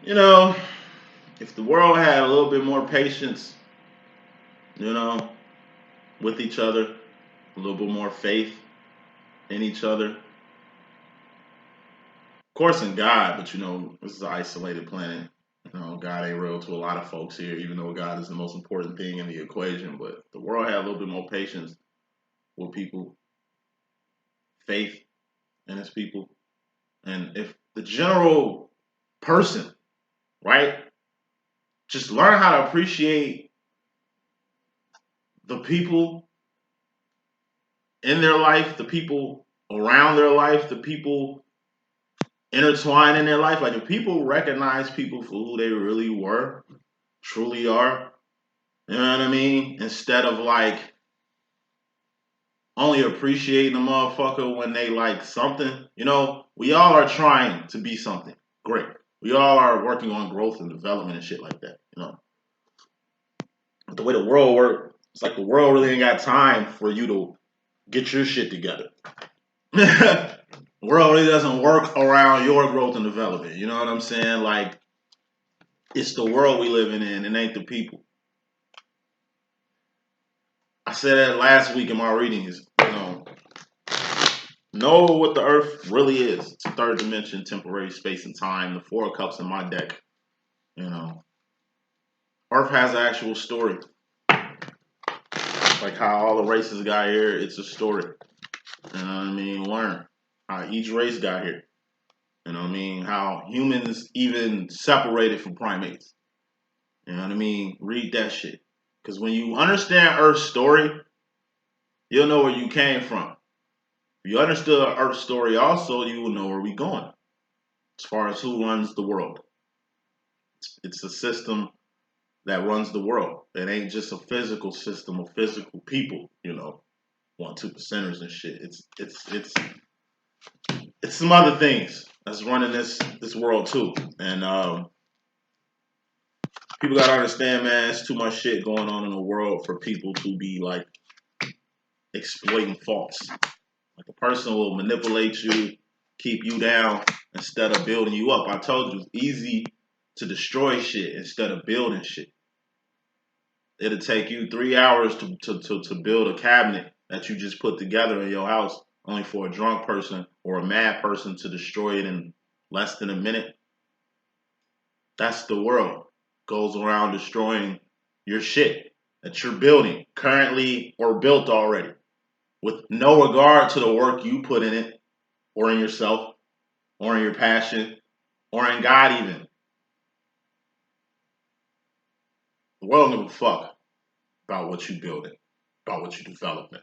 You know, if the world had a little bit more patience, you know, with each other, a little bit more faith in each other, of course in God, but this is an isolated planet. God ain't real to a lot of folks here, even though God is the most important thing in the equation. But the world had a little bit more patience with people, faith in its people. And if the general person, right, just learn how to appreciate the people in their life, the people around their life, the people intertwined in their life. Like if people recognize people for who they really were, truly are, you know what I mean? Instead of like only appreciating a motherfucker when they like something. We all are trying to be something great. We all are working on growth and development and shit like that. But the way the world works, it's like the world really ain't got time for you to get your shit together. The world really doesn't work around your growth and development. You know what I'm saying? Like, it's the world we living in, it ain't the people. I said that last week in my readings. Know what the earth really is. It's a third dimension, temporary space and time. The Four of Cups in my deck. Earth has an actual story. Like how all the races got here, it's a story. You know what I mean? Learn how each race got here. You know what I mean? How humans even separated from primates. You know what I mean? Read that shit. Because when you understand Earth's story, you'll know where you came from. If you understood Earth's story also, you will know where we're going. As far as who runs the world. It's a system that runs the world. It ain't just a physical system of physical people, 1-2%ers and shit. It's some other things that's running this world too. And people gotta understand, man, it's too much shit going on in the world for people to be like exploiting faults. Like a person will manipulate you, keep you down instead of building you up. I told you it's easy to destroy shit instead of building shit. It'll take you 3 hours to build a cabinet that you just put together in your house, only for a drunk person or a mad person to destroy it in less than a minute. That's the world. Goes around destroying your shit that you're building currently or built already with no regard to the work you put in it or in yourself or in your passion or in God even. The world don't give a fuck about what you building, about what you developing,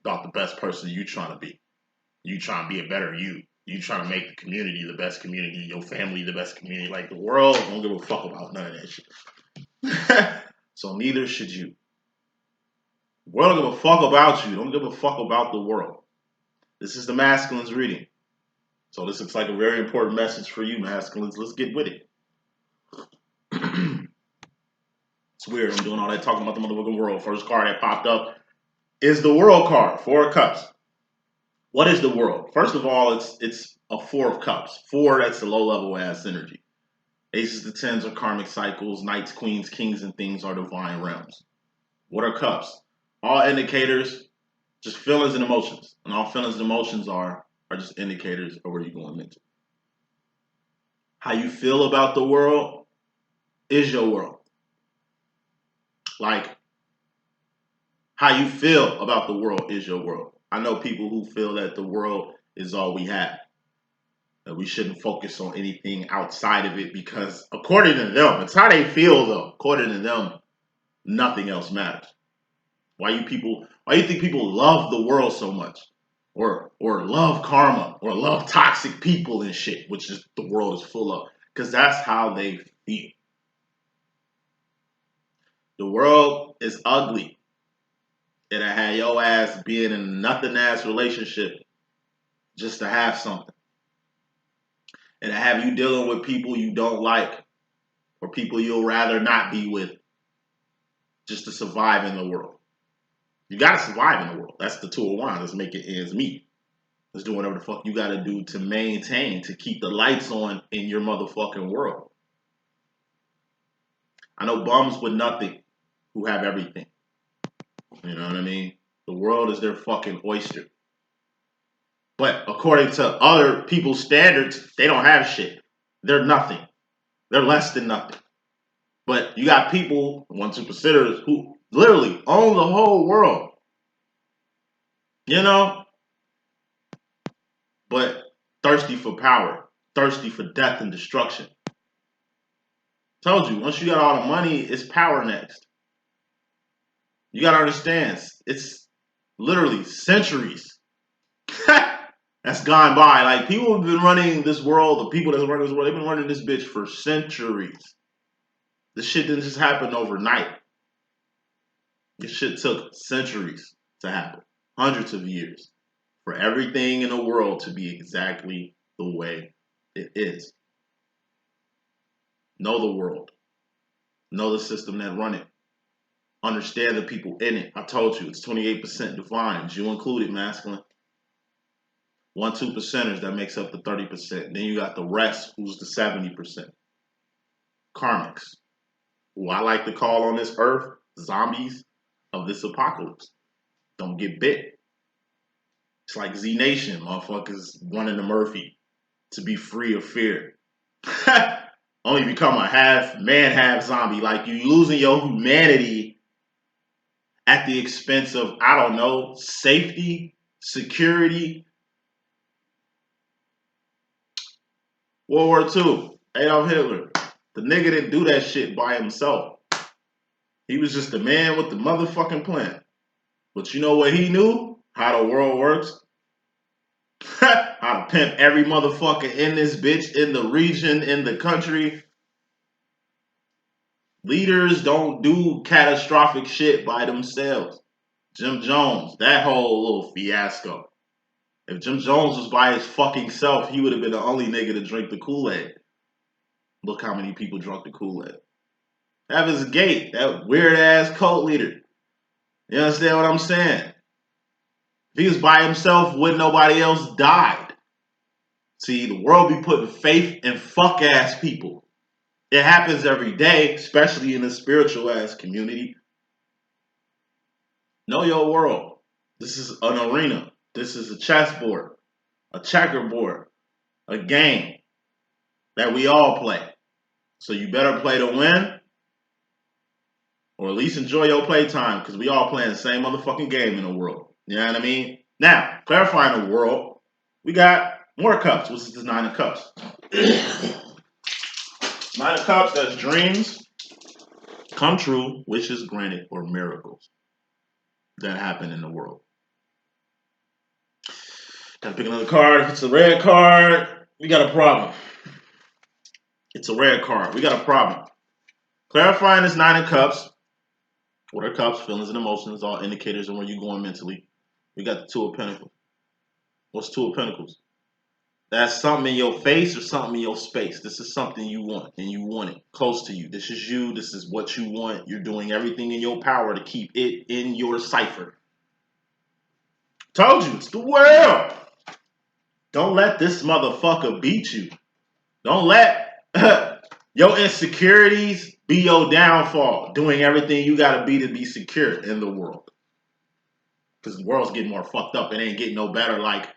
about the best person you trying to be. You trying to be a better you. You trying to make the community the best community, your family the best community. Like the world don't give a fuck about none of that shit. So neither should you. The world don't give a fuck about you. Don't give a fuck about the world. This is the masculines reading. So this looks like a very important message for you, masculines. Let's get with it. It's weird. I'm doing all that talking about the motherfucking world. First card that popped up is the World card, Four of Cups. What is the world? First of all, it's a Four of Cups. Four, that's the low level ass energy. Aces to tens are karmic cycles. Knights, queens, kings, and things are divine realms. What are cups? All indicators, just feelings and emotions. And all feelings and emotions are just indicators of where you're going into. How you feel about the world is your world. Like, how you feel about the world is your world. I know people who feel that the world is all we have. That we shouldn't focus on anything outside of it because, according to them, it's how they feel though. According to them, nothing else matters. Why you think people love the world so much? Or love karma or love toxic people and shit, which is the world is full of. Because that's how they feel. The world is ugly. It'll have your ass being in a nothing ass relationship just to have something. It'll have you dealing with people you don't like or people you'll rather not be with just to survive in the world. You gotta survive in the world. That's the 201. Let's make it ends meet. Let's do whatever the fuck you gotta do to maintain, to keep the lights on in your motherfucking world. I know bums with nothing who have everything. You know what I mean? The world is their fucking oyster. But according to other people's standards, they don't have shit. They're nothing. They're less than nothing. But you got people, 1-2%ers, who literally own the whole world. You know? But thirsty for power. Thirsty for death and destruction. Told you, once you got all the money, it's power next. You gotta understand, it's literally centuries that's gone by. Like, people have been running this world, the people that's running this world, they've been running this bitch for centuries. This shit didn't just happen overnight. This shit took centuries to happen. Hundreds of years. For everything in the world to be exactly the way it is. Know the world. Know the system that run it. Understand the people in it. I told you, it's 28% divine. You included, masculine. 1-2%ers, that makes up the 30%. Then you got the rest, who's the 70%. Karmics, who I like to call on this earth zombies of this apocalypse. Don't get bit. It's like Z Nation, motherfuckers running to Murphy to be free of fear. Only become a half man, half zombie. Like, you losing your humanity at the expense of, I don't know, safety, security. World War II, Adolf Hitler. The nigga didn't do that shit by himself. He was just the man with the motherfucking plan. But you know what he knew? How the world works. How to pimp every motherfucker in this bitch, in the region, in the country. Leaders don't do catastrophic shit by themselves. Jim Jones, that whole little fiasco. If Jim Jones was by his fucking self, he would have been the only nigga to drink the Kool-Aid. Look how many people drunk the Kool-Aid. Heaven's Gate, that weird-ass cult leader. You understand what I'm saying? If he was by himself, wouldn't nobody else died? See, the world be putting faith in fuck-ass people. It happens every day, especially in the spiritual-ass community. Know your world. This is an arena. This is a chessboard, a checkerboard, a game that we all play. So you better play to win, or at least enjoy your playtime, because we all playing the same motherfucking game in the world. You know what I mean? Now, clarifying the world, we got more cups. What's this 9 of cups? 9 of cups, that's dreams come true, wishes granted, or miracles that happen in the world. Gotta pick another card. If it's a red card, we got a problem. It's a red card. We got a problem. Clarifying this 9 of cups. What are cups? Feelings and emotions, all indicators of where you're going mentally. We got the 2 of pentacles. What's 2 of pentacles? That's something in your face or something in your space. This is something you want, and you want it close to you. This is you. This is what you want. You're doing everything in your power to keep it in your cipher. Told you, it's the world. Don't let this motherfucker beat you. Don't let your insecurities be your downfall. Doing everything you gotta be to be secure in the world. Because the world's getting more fucked up. It ain't getting no better. Like,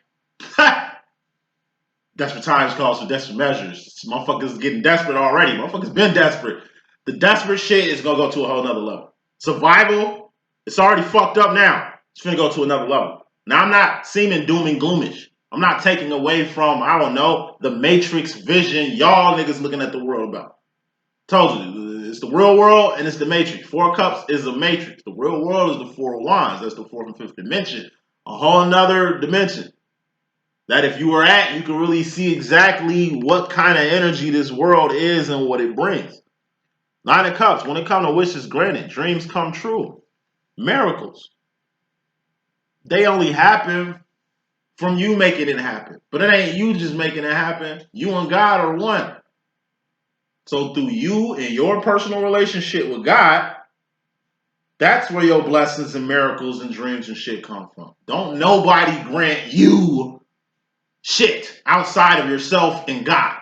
desperate times calls for desperate measures. Motherfuckers getting desperate already. Motherfuckers been desperate. The desperate shit is gonna go to a whole nother level. Survival, it's already fucked up now. It's gonna go to another level. Now, I'm not seeming doom and gloomish. I'm not taking away from, I don't know, the Matrix vision y'all niggas looking at the world about. Told you, it's the real world and it's the Matrix. 4 of Cups is a Matrix. The real world is the 4 of Wands. That's the 4th and 5th dimension. A whole nother dimension. That if you were at, you can really see exactly what kind of energy this world is and what it brings. 9 of Cups, when it comes to wishes granted, dreams come true. Miracles. They only happen from you making it happen. But it ain't you just making it happen. You and God are one. So through you and your personal relationship with God, that's where your blessings and miracles and dreams and shit come from. Don't nobody grant you shit outside of yourself and God.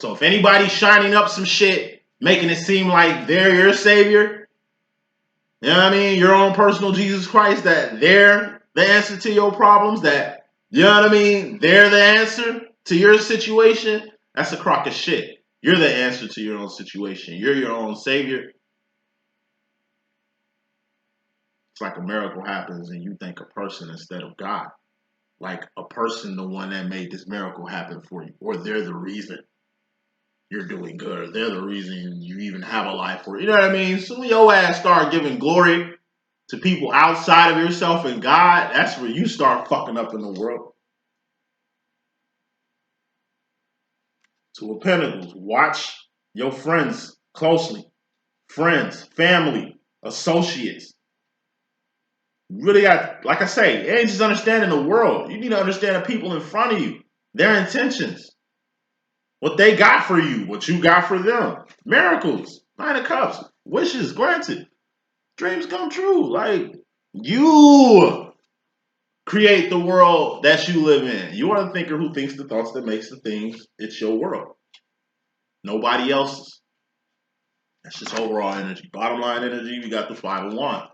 So if anybody's shining up some shit making it seem like they're your savior. You know what I mean? Your own personal Jesus Christ, that they're the answer to your problems, that, you know what I mean? They're the answer to your situation. That's a crock of shit. You're the answer to your own situation. You're your own savior. It's like a miracle happens and you thank a person instead of God. Like a person, the one that made this miracle happen for you, or they're the reason you're doing good, or they're the reason you even have a life, or you know what I mean? So when your ass start giving glory to people outside of yourself and God, that's where you start fucking up in the world. Two of Pentacles, watch your friends closely. Friends, family, associates. You really got, like I say, it ain't just understanding the world. You need to understand the people in front of you, their intentions, what they got for you, what you got for them. Miracles, Nine of Cups, wishes granted, dreams come true. Like, you create the world that you live in. You are the thinker who thinks the thoughts that makes the things. It's your world. Nobody else's. That's just overall energy. Bottom line energy, we got the Five of Wands.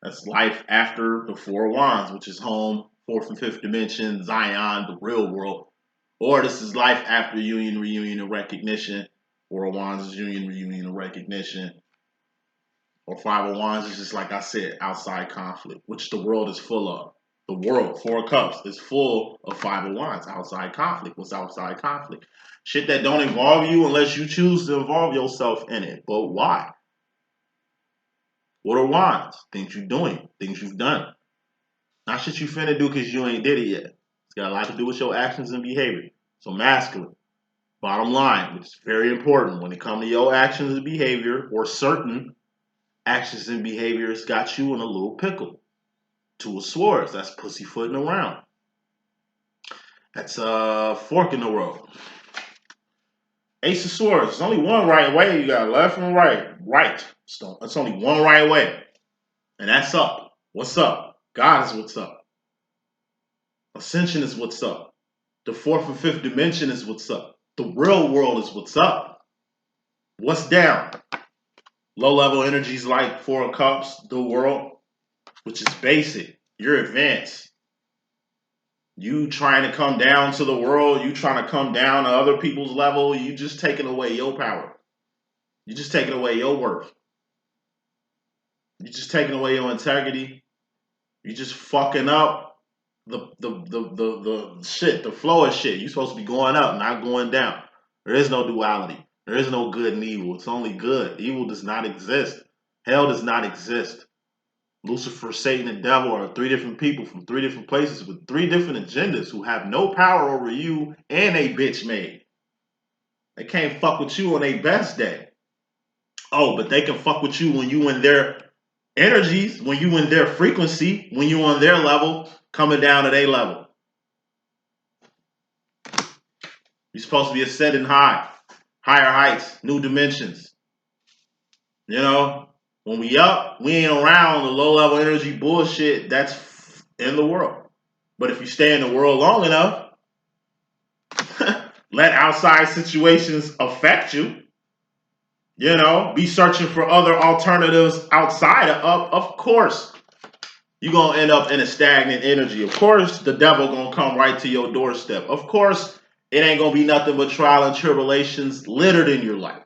That's life after the Four of Wands, which is home, fourth and fifth dimension, Zion, the real world. Or this is life after union, reunion, and recognition. Four of Wands is union, reunion, and recognition. Or Five of Wands is just, like I said, outside conflict, which the world is full of. The world, Four of Cups, is full of Five of Wands, outside conflict. What's outside conflict? Shit that don't involve you unless you choose to involve yourself in it. But why? What are Wands? Things you're doing, things you've done. Not shit you finna do because you ain't did it yet. It's got a lot to do with your actions and behavior. So masculine. Bottom line, which is very important when it comes to your actions and behavior, or certain actions and behaviors got you in a little pickle. Two of Swords, that's pussyfooting around. That's a fork in the road. Ace of Swords, there's only one right way. You got left and right. Right. So it's only one right way. And that's up. What's up? God is what's up. Ascension is what's up. The fourth and fifth dimension is what's up. The real world is what's up. What's down? Low-level energies like Four of Cups, the world, which is basic. You're advanced. You trying to come down to the world, you trying to come down to other people's level, you just taking away your power. You just taking away your worth. You just taking away your integrity. You just fucking up the shit, the flow of shit. You're supposed to be going up, not going down. There is no duality. There is no good and evil. It's only good. Evil does not exist. Hell does not exist. Lucifer, Satan, and devil are three different people from three different places with three different agendas who have no power over you and a bitch made. They can't fuck with you on their best day. Oh, but they can fuck with you when you in their energies, when you in their frequency, when you on their level, coming down to their level. You're supposed to be ascending high, higher heights, new dimensions. You know, when we up, we ain't around the low-level energy bullshit that's in the world. But if you stay in the world long enough, let outside situations affect you, you know, be searching for other alternatives outside of course, you're going to end up in a stagnant energy. Of course, the devil going to come right to your doorstep. Of course, it ain't going to be nothing but trial and tribulations littered in your life.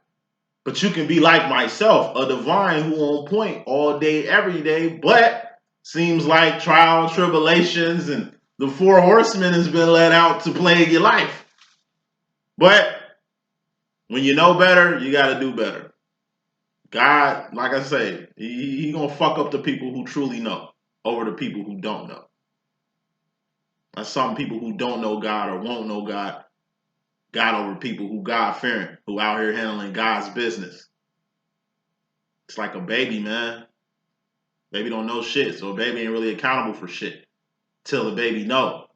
But you can be like myself, a divine who on point all day, every day, but seems like trial and tribulations and the four horsemen has been let out to plague your life. But when you know better, you got to do better. God, like I say, he going to fuck up the people who truly know over the people who don't know. That's some people who don't know God or won't know God got over people who God-fearing, who out here handling God's business. It's like a baby, man. Baby don't know shit, so a baby ain't really accountable for shit till the baby know.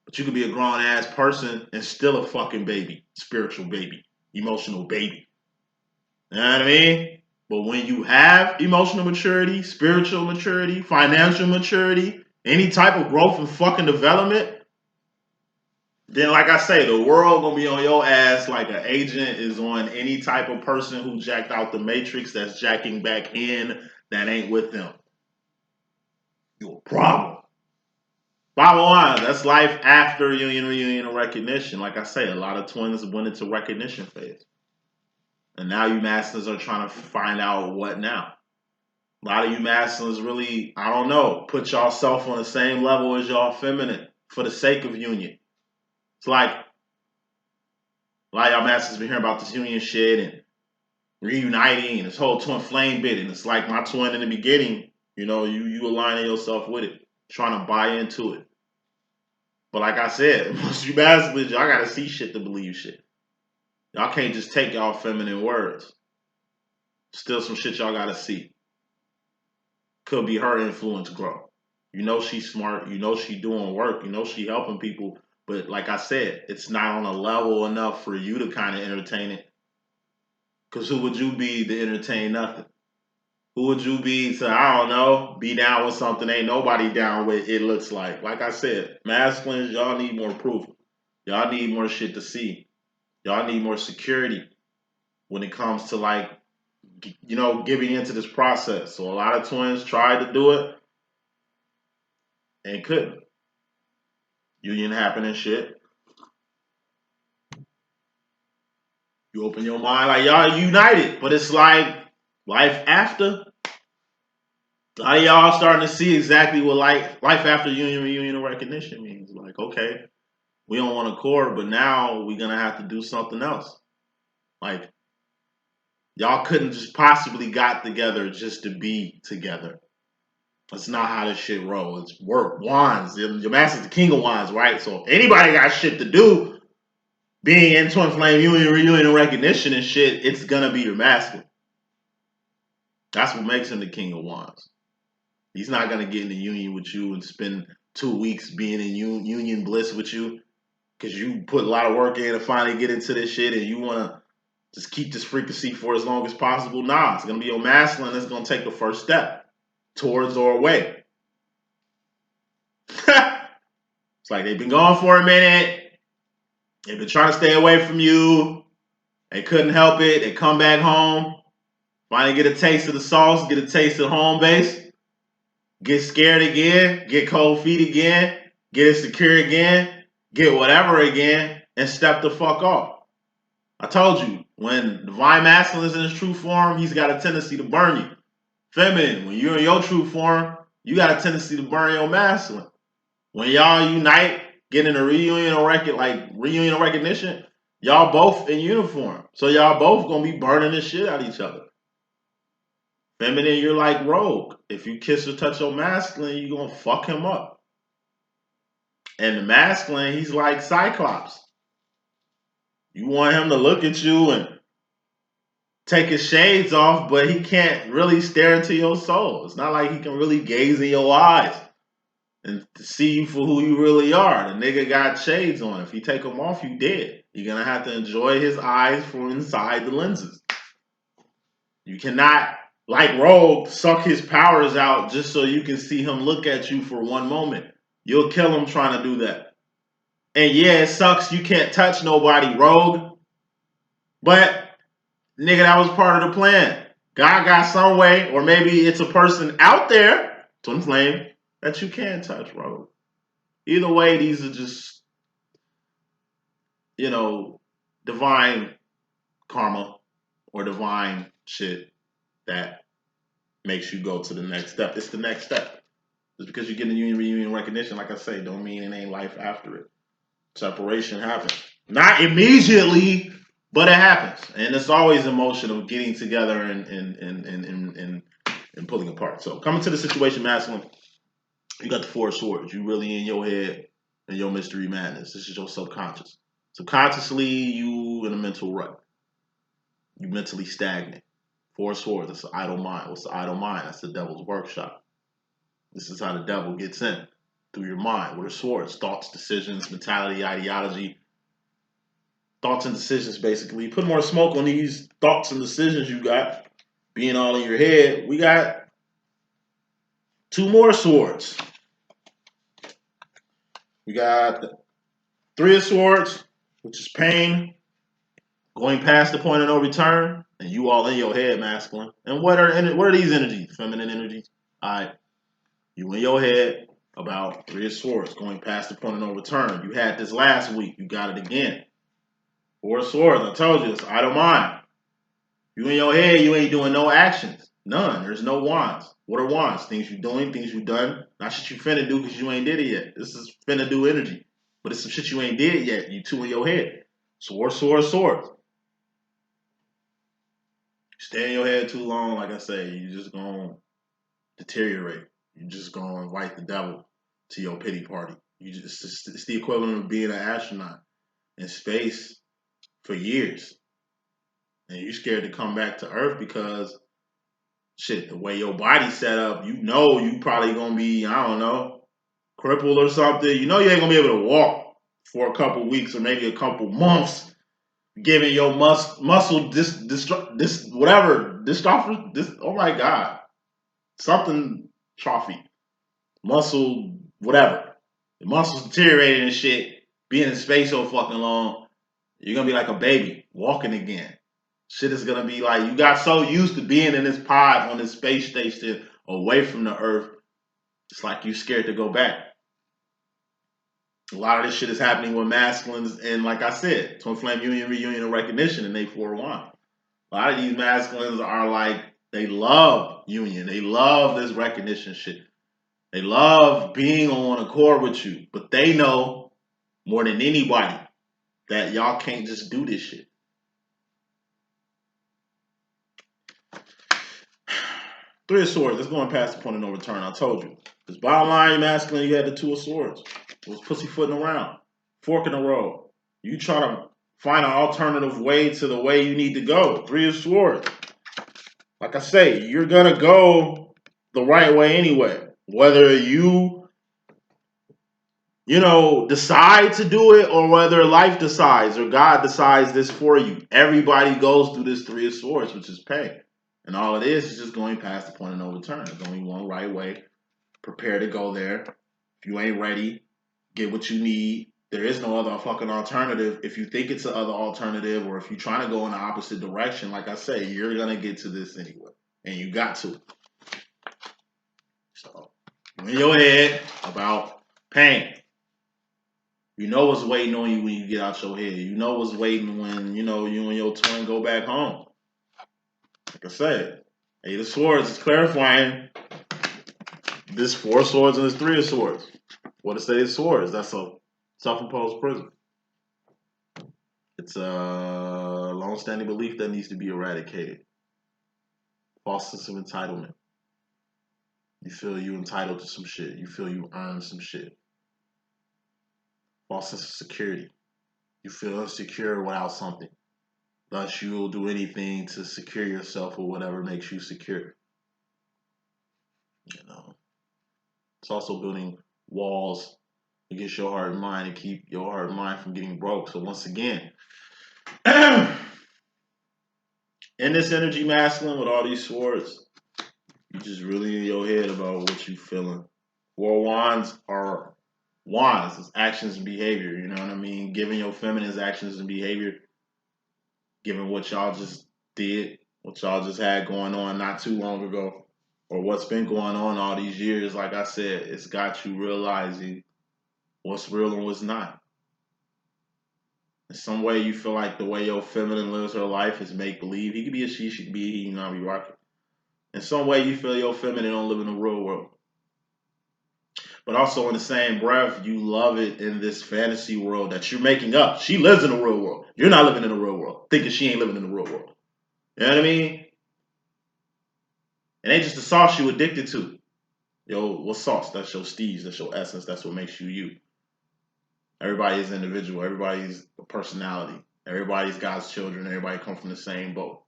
But you could be a grown-ass person and still a fucking baby, spiritual baby, emotional baby. You know what I mean? But when you have emotional maturity, spiritual maturity, financial maturity, any type of growth and fucking development, then like I say, the world gonna be on your ass like an agent is on any type of person who jacked out the matrix that's jacking back in that ain't with them. You a problem. Bottom line, that's life after union, reunion, and recognition. Like I say, a lot of twins went into recognition phase. And now you masters are trying to find out what now. A lot of you masculines really, I don't know, put y'all self on the same level as y'all feminine for the sake of union. It's like a lot of y'all masters been hearing about this union shit and reuniting and this whole twin flame bit. And it's like my twin in the beginning, you know, you aligning yourself with it, trying to buy into it. But like I said, most of you masculines, y'all gotta see shit to believe shit. Y'all can't just take y'all feminine words. Still some shit y'all gotta see. Could be her influence grow. You know she's smart. You know she doing work. You know she helping people. But like I said, it's not on a level enough for you to kind of entertain it. Because who would you be to entertain nothing? Who would you be to, I don't know, be down with something ain't nobody down with, it looks like. Like I said, masculines, y'all need more proof. Y'all need more shit to see. Y'all need more security when it comes to like, you know, giving into this process. So a lot of twins tried to do it and couldn't. Union happening shit. You open your mind like y'all united, but it's like life after. A lot of y'all starting to see exactly what life after union, reunion, and recognition means. Like, okay, we don't want to accord, but now we're gonna have to do something else. Like, y'all couldn't just possibly got together just to be together. That's not how this shit rolls. It's work. Wands. Your master's the king of wands, right? So if anybody got shit to do, being in twin flame union, reunion, and recognition and shit, it's gonna be your master. That's what makes him the king of wands. He's not gonna get in the union with you and spend 2 weeks being in union bliss with you because you put a lot of work in to finally get into this shit and you wanna just keep this frequency for as long as possible. Nah, it's gonna be your masculine that's gonna take the first step towards or away. It's like they've been gone for a minute. They've been trying to stay away from you. They couldn't help it. They come back home. Finally get a taste of the sauce. Get a taste of home base. Get scared again. Get cold feet again. Get insecure again. Get whatever again. And step the fuck off. I told you, when divine masculine is in his true form, he's got a tendency to burn you. Feminine, when you're in your true form, you got a tendency to burn your masculine. When y'all unite, get in a reunion or reunion or recognition, y'all both in uniform. So y'all both gonna be burning the shit out of each other. Feminine, you're like Rogue. If you kiss or touch your masculine, you're gonna fuck him up. And the masculine, he's like Cyclops. You want him to look at you and take his shades off, but he can't really stare into your soul. It's not like he can really gaze in your eyes and to see you for who you really are. The nigga got shades on. If you take them off, you dead. You're gonna have to enjoy his eyes from inside the lenses. You cannot, like Rogue, suck his powers out just so you can see him look at you for one moment. You'll kill him trying to do that. And yeah, it sucks you can't touch nobody, Rogue. But, nigga, that was part of the plan. God got some way, or maybe it's a person out there, twin flame, that you can touch, Rogue. Either way, these are just, you know, divine karma or divine shit that makes you go to the next step. It's the next step. Just because you get a union, reunion, recognition, like I say, don't mean it ain't life after it. Separation happens. Not immediately, but it happens. And it's always emotion of getting together and pulling apart. So coming to the situation, masculine, you got the 4 swords. You really in your head and your mystery madness. This is your subconscious. Subconsciously, you in a mental rut. You mentally stagnant. 4 swords, that's the idle mind. What's the idle mind? That's the devil's workshop. This is how the devil gets in. Through your mind. What are swords? Thoughts, decisions, mentality, ideology. Thoughts and decisions, basically. Put more smoke on these thoughts and decisions you got. Being all in your head. We got 2 more swords. We got Three of Swords, which is pain, going past the point of no return, and you all in your head, masculine. And what are these energies? Feminine energies. All right, you in your head about Three of Swords, going past the point of no return. You had this last week. You got it again. Four of Swords. I told you, it's idle mind. You in your head, you ain't doing no actions. None. There's no wands. What are wands? Things you doing, things you done. Not shit you finna do because you ain't did it yet. This is finna do energy. But it's some shit you ain't did yet. You two in your head. Sword, sword, sword. Stay in your head too long, like I say, you just gonna deteriorate. You just gonna invite the devil to your pity party. It's the equivalent of being an astronaut in space for years. And you're scared to come back to Earth because shit, the way your body's set up, you know you probably gonna be, I don't know, crippled or something. You know you ain't gonna be able to walk for a couple weeks or maybe a couple months, giving your muscle this whatever dystrophy. This oh my god, something trophy, muscle whatever. The muscles deteriorating and shit. Being in space so fucking long, you're gonna be like a baby walking again. Shit is gonna be like you got so used to being in this pod on this space station away from the Earth. It's like you scared to go back. A lot of this shit is happening with masculines, and like I said, twin flame union, reunion, and recognition, and they 4-1. A lot of these masculines are like they love union, they love this recognition shit, they love being on one accord with you, but they know more than anybody that y'all can't just do this shit. Three of Swords, that's going past the point of no return. I told you. Because bottom line, masculine, you had the Two of Swords. It was pussyfooting around. Fork in the road. You try to find an alternative way to the way you need to go. Three of Swords. Like I say, you're going to go the right way anyway. Whether you decide to do it or whether life decides or God decides this for you. Everybody goes through this Three of Swords, which is pain. And all it is just going past the point of no return. There's only one right way. Prepare to go there. If you ain't ready, get what you need. There is no other fucking alternative. If you think it's the other alternative or if you're trying to go in the opposite direction, like I say, you're going to get to this anyway. And you got to. So, in your head about pain. You know what's waiting on you when you get out your head. You know what's waiting when, you and your twin go back home. Like I said, Eight of Swords is clarifying this Four of Swords and this Three of Swords. What is Eight of Swords? That's a self-imposed prison. It's a long-standing belief that needs to be eradicated. False sense of entitlement. You feel you entitled to some shit. You feel you earned some shit. False sense of security. You feel insecure without something. Thus, you'll do anything to secure yourself or whatever makes you secure. It's also building walls against your heart and mind and keep your heart and mind from getting broke. So once again, in this energy masculine with all these swords, you just really in your head about what you feeling. Four wands are wands. It's actions and behavior. You know what I mean? Giving your feminine's actions and behavior. Given what y'all just did, what y'all just had going on not too long ago, or what's been going on all these years, like I said, it's got you realizing what's real and what's not. In some way, you feel like the way your feminine lives her life is make-believe. He could be a she could be a he, you know, be rocking. In some way, you feel your feminine don't live in the real world. But also in the same breath, you love it in this fantasy world that you're making up. She lives in the real world. You're not living in the real world, thinking she ain't living in the real world. You know what I mean? It ain't just the sauce you addicted to. Yo, what sauce? That's your steez. That's your essence. That's what makes you you. Everybody is individual. Everybody's a personality. Everybody's God's children. Everybody come from the same boat.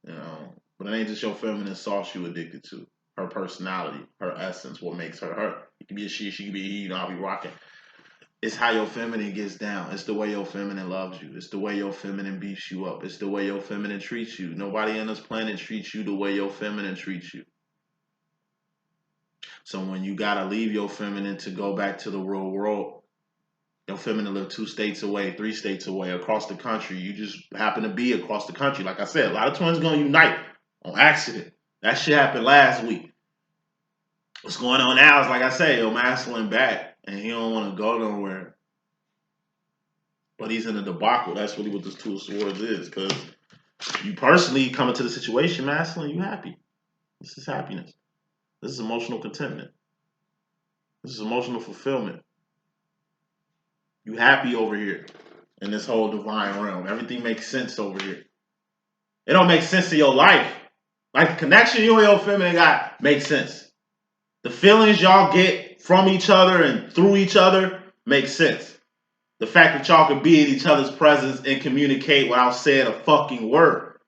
But it ain't just your feminine sauce you addicted to. Her personality, her essence, what makes her her. It could be a she could be a he, I'll be rocking. It's how your feminine gets down. It's the way your feminine loves you. It's the way your feminine beats you up. It's the way your feminine treats you. Nobody on this planet treats you the way your feminine treats you. So when you gotta leave your feminine to go back to the real world, Your feminine live 2 states away, 3 states away, across the country. You just happen to be across the country. Like I said, a lot of twins gonna unite on accident. That shit happened last week. What's going on now is, like I say, your masculine back, and he don't want to go nowhere. But he's in a debacle. That's really what this Two of Swords is. Because you personally come into the situation, masculine, you happy. This is happiness. This is emotional contentment. This is emotional fulfillment. You happy over here in this whole divine realm. Everything makes sense over here. It don't make sense to your life. Like the connection you and your feminine got makes sense. The feelings y'all get from each other and through each other makes sense. The fact that y'all can be in each other's presence and communicate without saying a fucking word.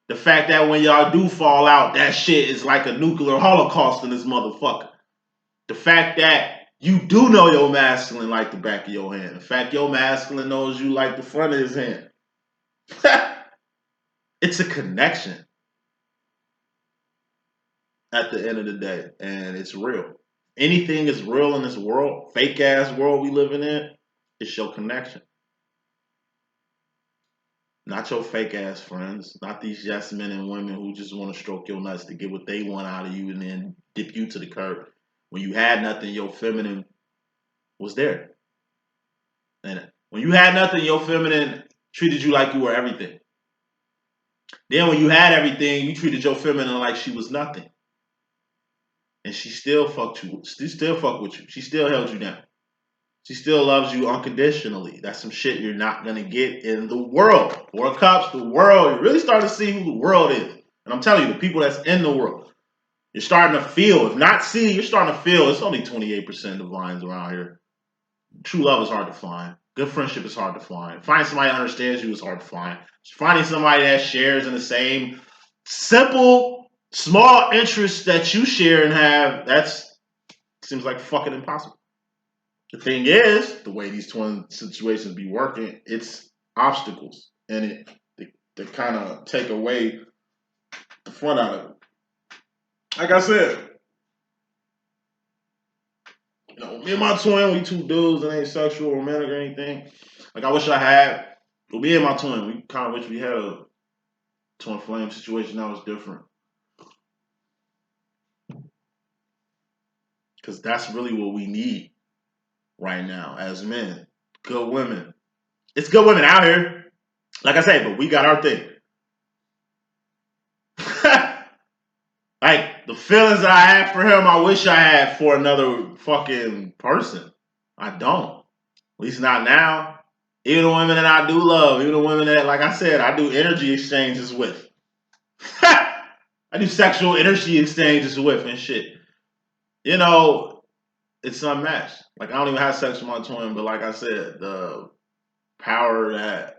The fact that when y'all do fall out, that shit is like a nuclear holocaust in this motherfucker. The fact that you do know your masculine like the back of your hand. The fact your masculine knows you like the front of his hand. It's a connection at the end of the day. And it's real. Anything is real in this world, fake ass world we living in, it's your connection. Not your fake ass friends. Not these yes men and women who just want to stroke your nuts to get what they want out of you and then dip you to the curb. When you had nothing, your feminine was there. And when you had nothing, your feminine treated you like you were everything. Then when you had everything, you treated your feminine like she was nothing. And she still fucked you. She still fucked with you. She still held you down. She still loves you unconditionally. That's some shit you're not going to get in the world. Four of Cups, the world. You're really starting to see who the world is. And I'm telling you, the people that's in the world. You're starting to feel. If not see, you're starting to feel. It's only 28% divines around here. True love is hard to find. Good friendship is hard to find. Finding somebody that understands you is hard to find. Finding somebody that shares in the same simple, small interests that you share and have, that's seems like fucking impossible. The thing is, the way these twin situations be working, it's obstacles. And they kind of take away the fun out of it. Like I said, you know, me and my twin, we two dudes, it ain't sexual, romantic, or anything. Like I wish I had, but me and my twin, we kind of wish we had a twin flame situation that was different. Because that's really what we need right now as men. Good women. It's good women out here. Like I say, but we got our thing. Like, the feelings that I had for him, I wish I had for another fucking person. I don't. At least not now. Even the women that I do love, even the women that, like I said, I do energy exchanges with. I do sexual energy exchanges with and shit. You know, it's unmatched. Like, I don't even have sex with my twin, but like I said, the power that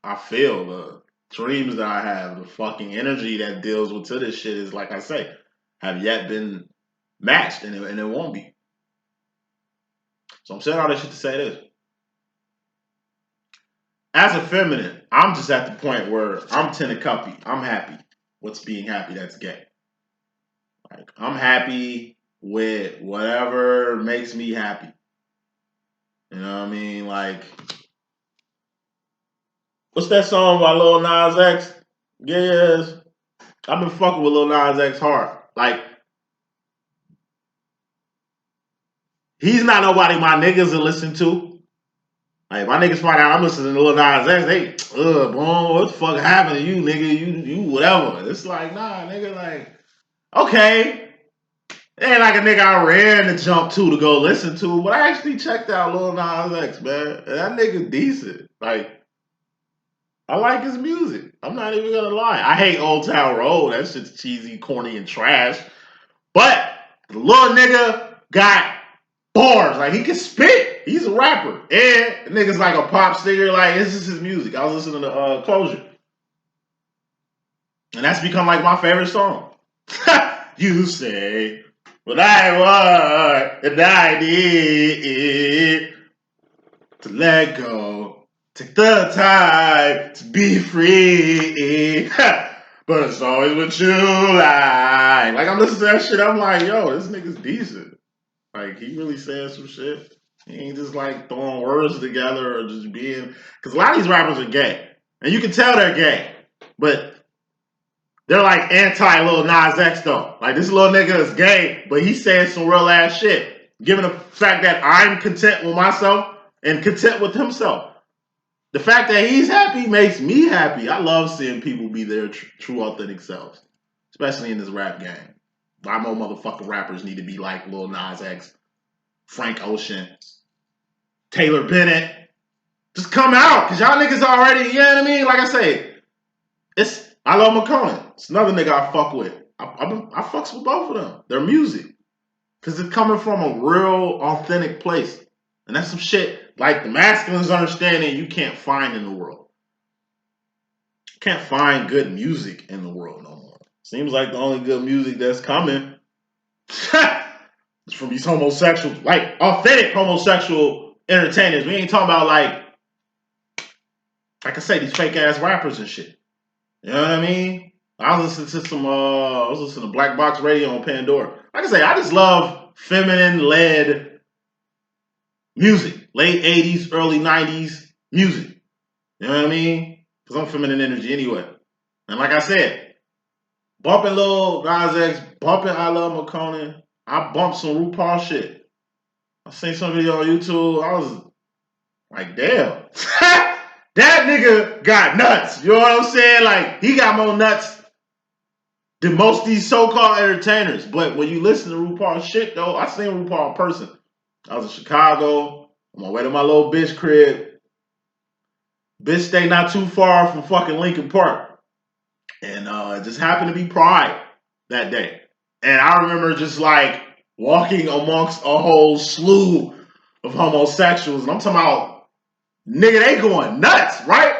I feel, the dreams that I have, the fucking energy that deals with to this shit is, like I say, have yet been matched, and it won't be. So I'm saying all this shit to say this. As a feminine, I'm just at the point where I'm tenacupy. I'm happy. What's being happy? That's gay. Like, I'm happy with whatever makes me happy. You know what I mean? Like, what's that song by Lil Nas X? Yes. I've been fucking with Lil Nas X hard. Like, he's not nobody my niggas will listen to. Like, my niggas find out I'm listening to Lil Nas X, they, boom, what the fuck happened to you, nigga? You whatever. It's like, nah, nigga, like, okay. It ain't like a nigga I ran to jump to go listen to, but I actually checked out Lil Nas X, man. And that nigga decent. Like, I like his music. I'm not even gonna lie. I hate Old Town Road. That shit's cheesy, corny, and trash. But the little nigga got bars. Like, he can spit. He's a rapper. And the nigga's like a pop singer. Like, this is his music. I was listening to Closure. And that's become like my favorite song. You say what I want and I need to let go. Take the time to be free. But it's always what you like. Like, I'm listening to that shit. I'm like, yo, this nigga's decent. Like, he really saying some shit. He ain't just like throwing words together or just being. Because a lot of these rappers are gay. And you can tell they're gay. But they're like anti-Lil Nas X though. Like this little nigga is gay, but he's saying some real ass shit. Given the fact that I'm content with myself and content with himself. The fact that he's happy makes me happy. I love seeing people be their true authentic selves. Especially in this rap game. Why more motherfucking rappers need to be like Lil Nas X, Frank Ocean, Taylor Bennett. Just come out, cause y'all niggas already, you know what I mean? Like I say, I love McConan. It's another nigga I fuck with. I fucks with both of them. Their music. Cause it's coming from a real authentic place. And that's some shit like the masculine's understanding you can't find in the world. You can't find good music in the world no more. Seems like the only good music that's coming is from these homosexuals, like authentic homosexual entertainers. We ain't talking about like I say, these fake ass rappers and shit. You know what I mean? I was listening to Black Box Radio on Pandora. Like I say, I just love feminine-led music. Late 80s, early 90s music. You know what I mean? Because I'm feminine energy anyway. And like I said, bumping Lil Nas X, bumping I Love McConan. I bumped some RuPaul shit. I seen some video on YouTube. I was like, damn. That nigga got nuts. You know what I'm saying? Like, he got more nuts than most of these so-called entertainers. But when you listen to RuPaul's shit, though, I seen RuPaul in person. I was in Chicago, on my way to my little bitch crib. Bitch stay not too far from fucking Lincoln Park. And it just happened to be Pride that day. And I remember just like walking amongst a whole slew of homosexuals. And I'm talking about, nigga, they going nuts, right?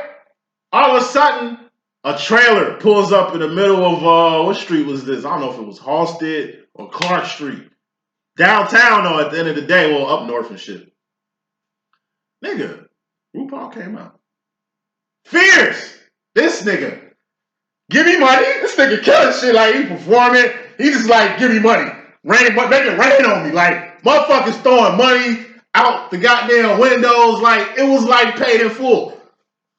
All of a sudden, a trailer pulls up in the middle of, what street was this? I don't know if it was Halstead or Clark Street. Downtown, though, at the end of the day, well, up north and shit. Nigga, RuPaul came out. Fierce! This nigga. Give me money. This nigga killing shit like he performing. He just like, give me money. Make it rain on me. Like, motherfuckers throwing money out the goddamn windows. Like, it was like paid in full.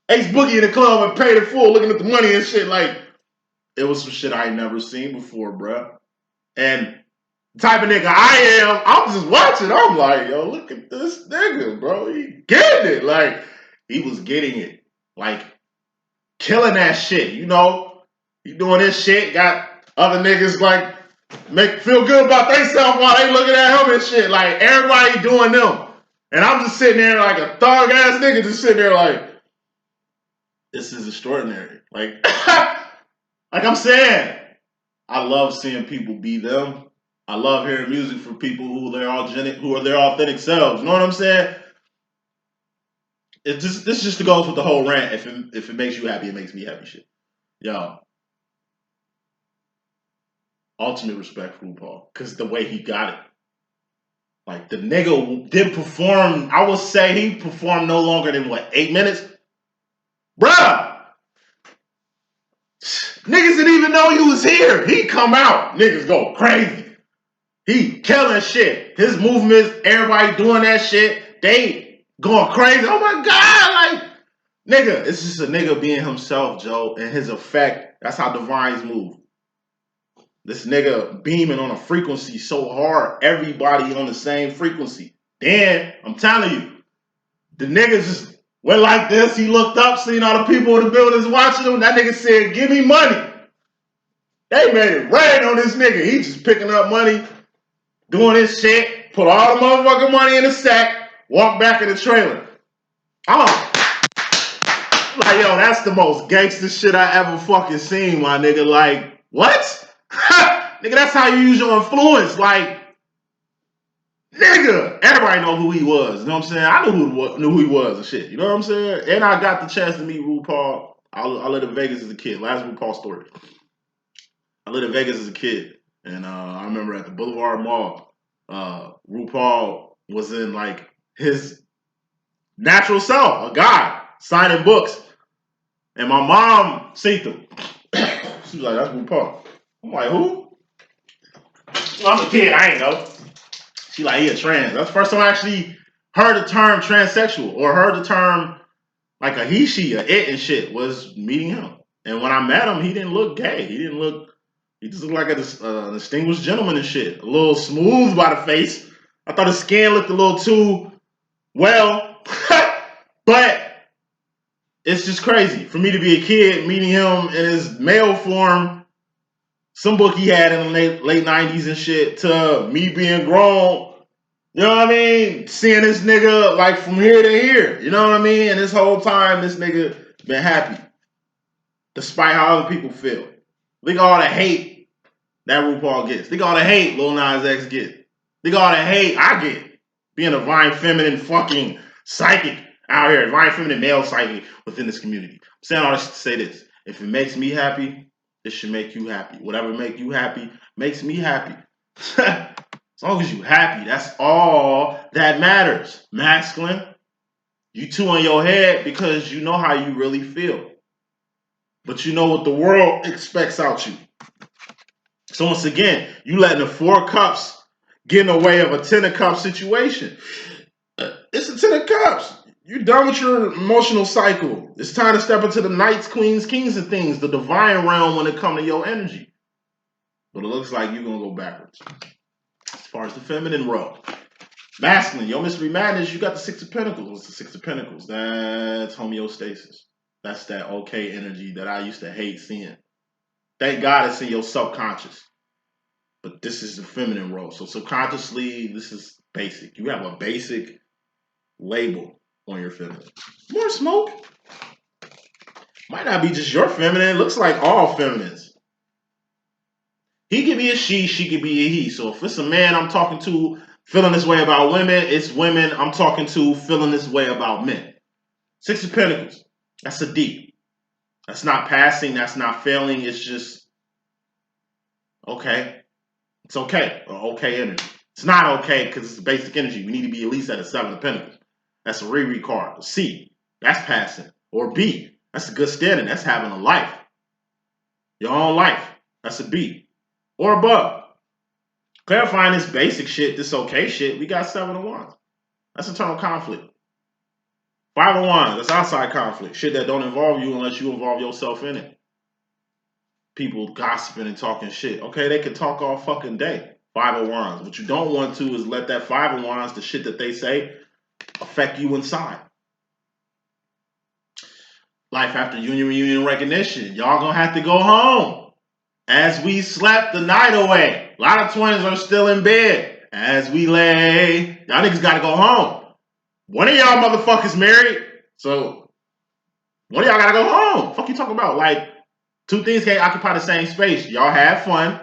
Ace Boogie in the club and paid in full looking at the money and shit. Like, it was some shit I ain't never seen before, bruh. And the type of nigga I am, I'm just watching. I'm like, yo, look at this nigga, bro. He getting it. Like, he was getting it. Like, killing that shit, you know? He doing this shit, got other niggas like feel good about themselves while they looking at him and shit. Like everybody doing them. And I'm just sitting there like a thug ass nigga just sitting there like, this is extraordinary. Like, like I'm saying, I love seeing people be them. I love hearing music from people who are their authentic selves. You know what I'm saying? This just goes with the whole rant. If it makes you happy, it makes me happy shit. Yo. Ultimate respect for RuPaul, because the way he got it. Like, the nigga did perform, I would say he performed no longer than, 8 minutes? Bruh! Niggas didn't even know he was here. He come out. Niggas go crazy. He killing shit. His movements, everybody doing that shit. They going crazy. Oh my God, like, nigga, it's just a nigga being himself, Joe, and his effect. That's how Divines move. This nigga beaming on a frequency so hard, everybody on the same frequency. Then, I'm telling you, the nigga just went like this. He looked up, seen all the people in the buildings watching him. That nigga said, give me money. They made it rain on this nigga. He just picking up money, doing his shit, put all the motherfucking money in the sack, walk back in the trailer. I'm like, yo, that's the most gangster shit I ever fucking seen, my nigga. Like, what? Nigga, that's how you use your influence. Like, nigga, everybody know who he was. You know what I'm saying? I knew who he was and shit. You know what I'm saying? And I got the chance to meet RuPaul. I lived in Vegas as a kid. Last RuPaul story. I lived in Vegas as a kid. And I remember at the Boulevard Mall, RuPaul was in, like, his natural self, a guy, signing books. And my mom seen him. She was like, that's RuPaul. I'm like, who? I'm a kid, I ain't know. She like, he a trans. That's the first time I actually heard the term transsexual or heard the term like a he, she, a it and shit was meeting him. And when I met him, he didn't look gay. He just looked like a distinguished gentleman and shit. A little smooth by the face. I thought his skin looked a little too well. But it's just crazy for me to be a kid meeting him in his male form, some book he had in the late 90s and shit, to me being grown. You know what I mean? Seeing this nigga like from here to here. You know what I mean? And this whole time, this nigga been happy. Despite how other people feel. Look at all the hate that RuPaul gets. Look at all the hate Lil Nas X gets. Look at all the hate I get. Being a divine feminine fucking psychic out here. Divine feminine male psychic within this community. I'm saying all this to say this. If it makes me happy, it should make you happy. Whatever make you happy makes me happy. As long as you happy, that's all that matters. Masculine, you two on your head because you know how you really feel. But you know what the world expects out you. So once again, you letting the 4 cups get in the way of a 10 of cups situation. It's a 10 of cups. You're done with your emotional cycle. It's time to step into the knights, queens, kings of things, the divine realm when it comes to your energy. But it looks like you're going to go backwards. As far as the feminine world. Masculine, your mystery madness, you got the 6 of Pentacles. What's the 6 of Pentacles? That's homeostasis. That's that okay energy that I used to hate seeing. Thank God it's in your subconscious. But this is the feminine role. So subconsciously, this is basic. You have a basic label on your feminine. More smoke. Might not be just your feminine. It looks like all feminines. He could be a she could be a he. So if it's a man I'm talking to feeling this way about women, it's women I'm talking to feeling this way about men. 6 of Pentacles. That's a D. That's not passing. That's not failing. It's just okay. It's okay. Or okay energy. It's not okay because it's basic energy. We need to be at least at a 7 of Pentacles. That's a Riri card. C. That's passing. Or B. That's a good standing. That's having a life. Your own life. That's a B. Or above. Clarifying this basic shit, this okay shit, we got 7 of Wands. That's internal conflict. 5 of Wands, that's outside conflict. Shit that don't involve you unless you involve yourself in it. People gossiping and talking shit. Okay, they can talk all fucking day. 5 of Wands. What you don't want to is let that 5 of Wands, the shit that they say, affect you inside. Life after union, reunion, recognition. Y'all gonna have to go home. As we slept the night away. A lot of twins are still in bed. As we lay. Y'all niggas gotta go home. One of y'all motherfuckers married. So, one of y'all gotta go home. Fuck you talking about? Like, 2 things can't occupy the same space. Y'all have fun.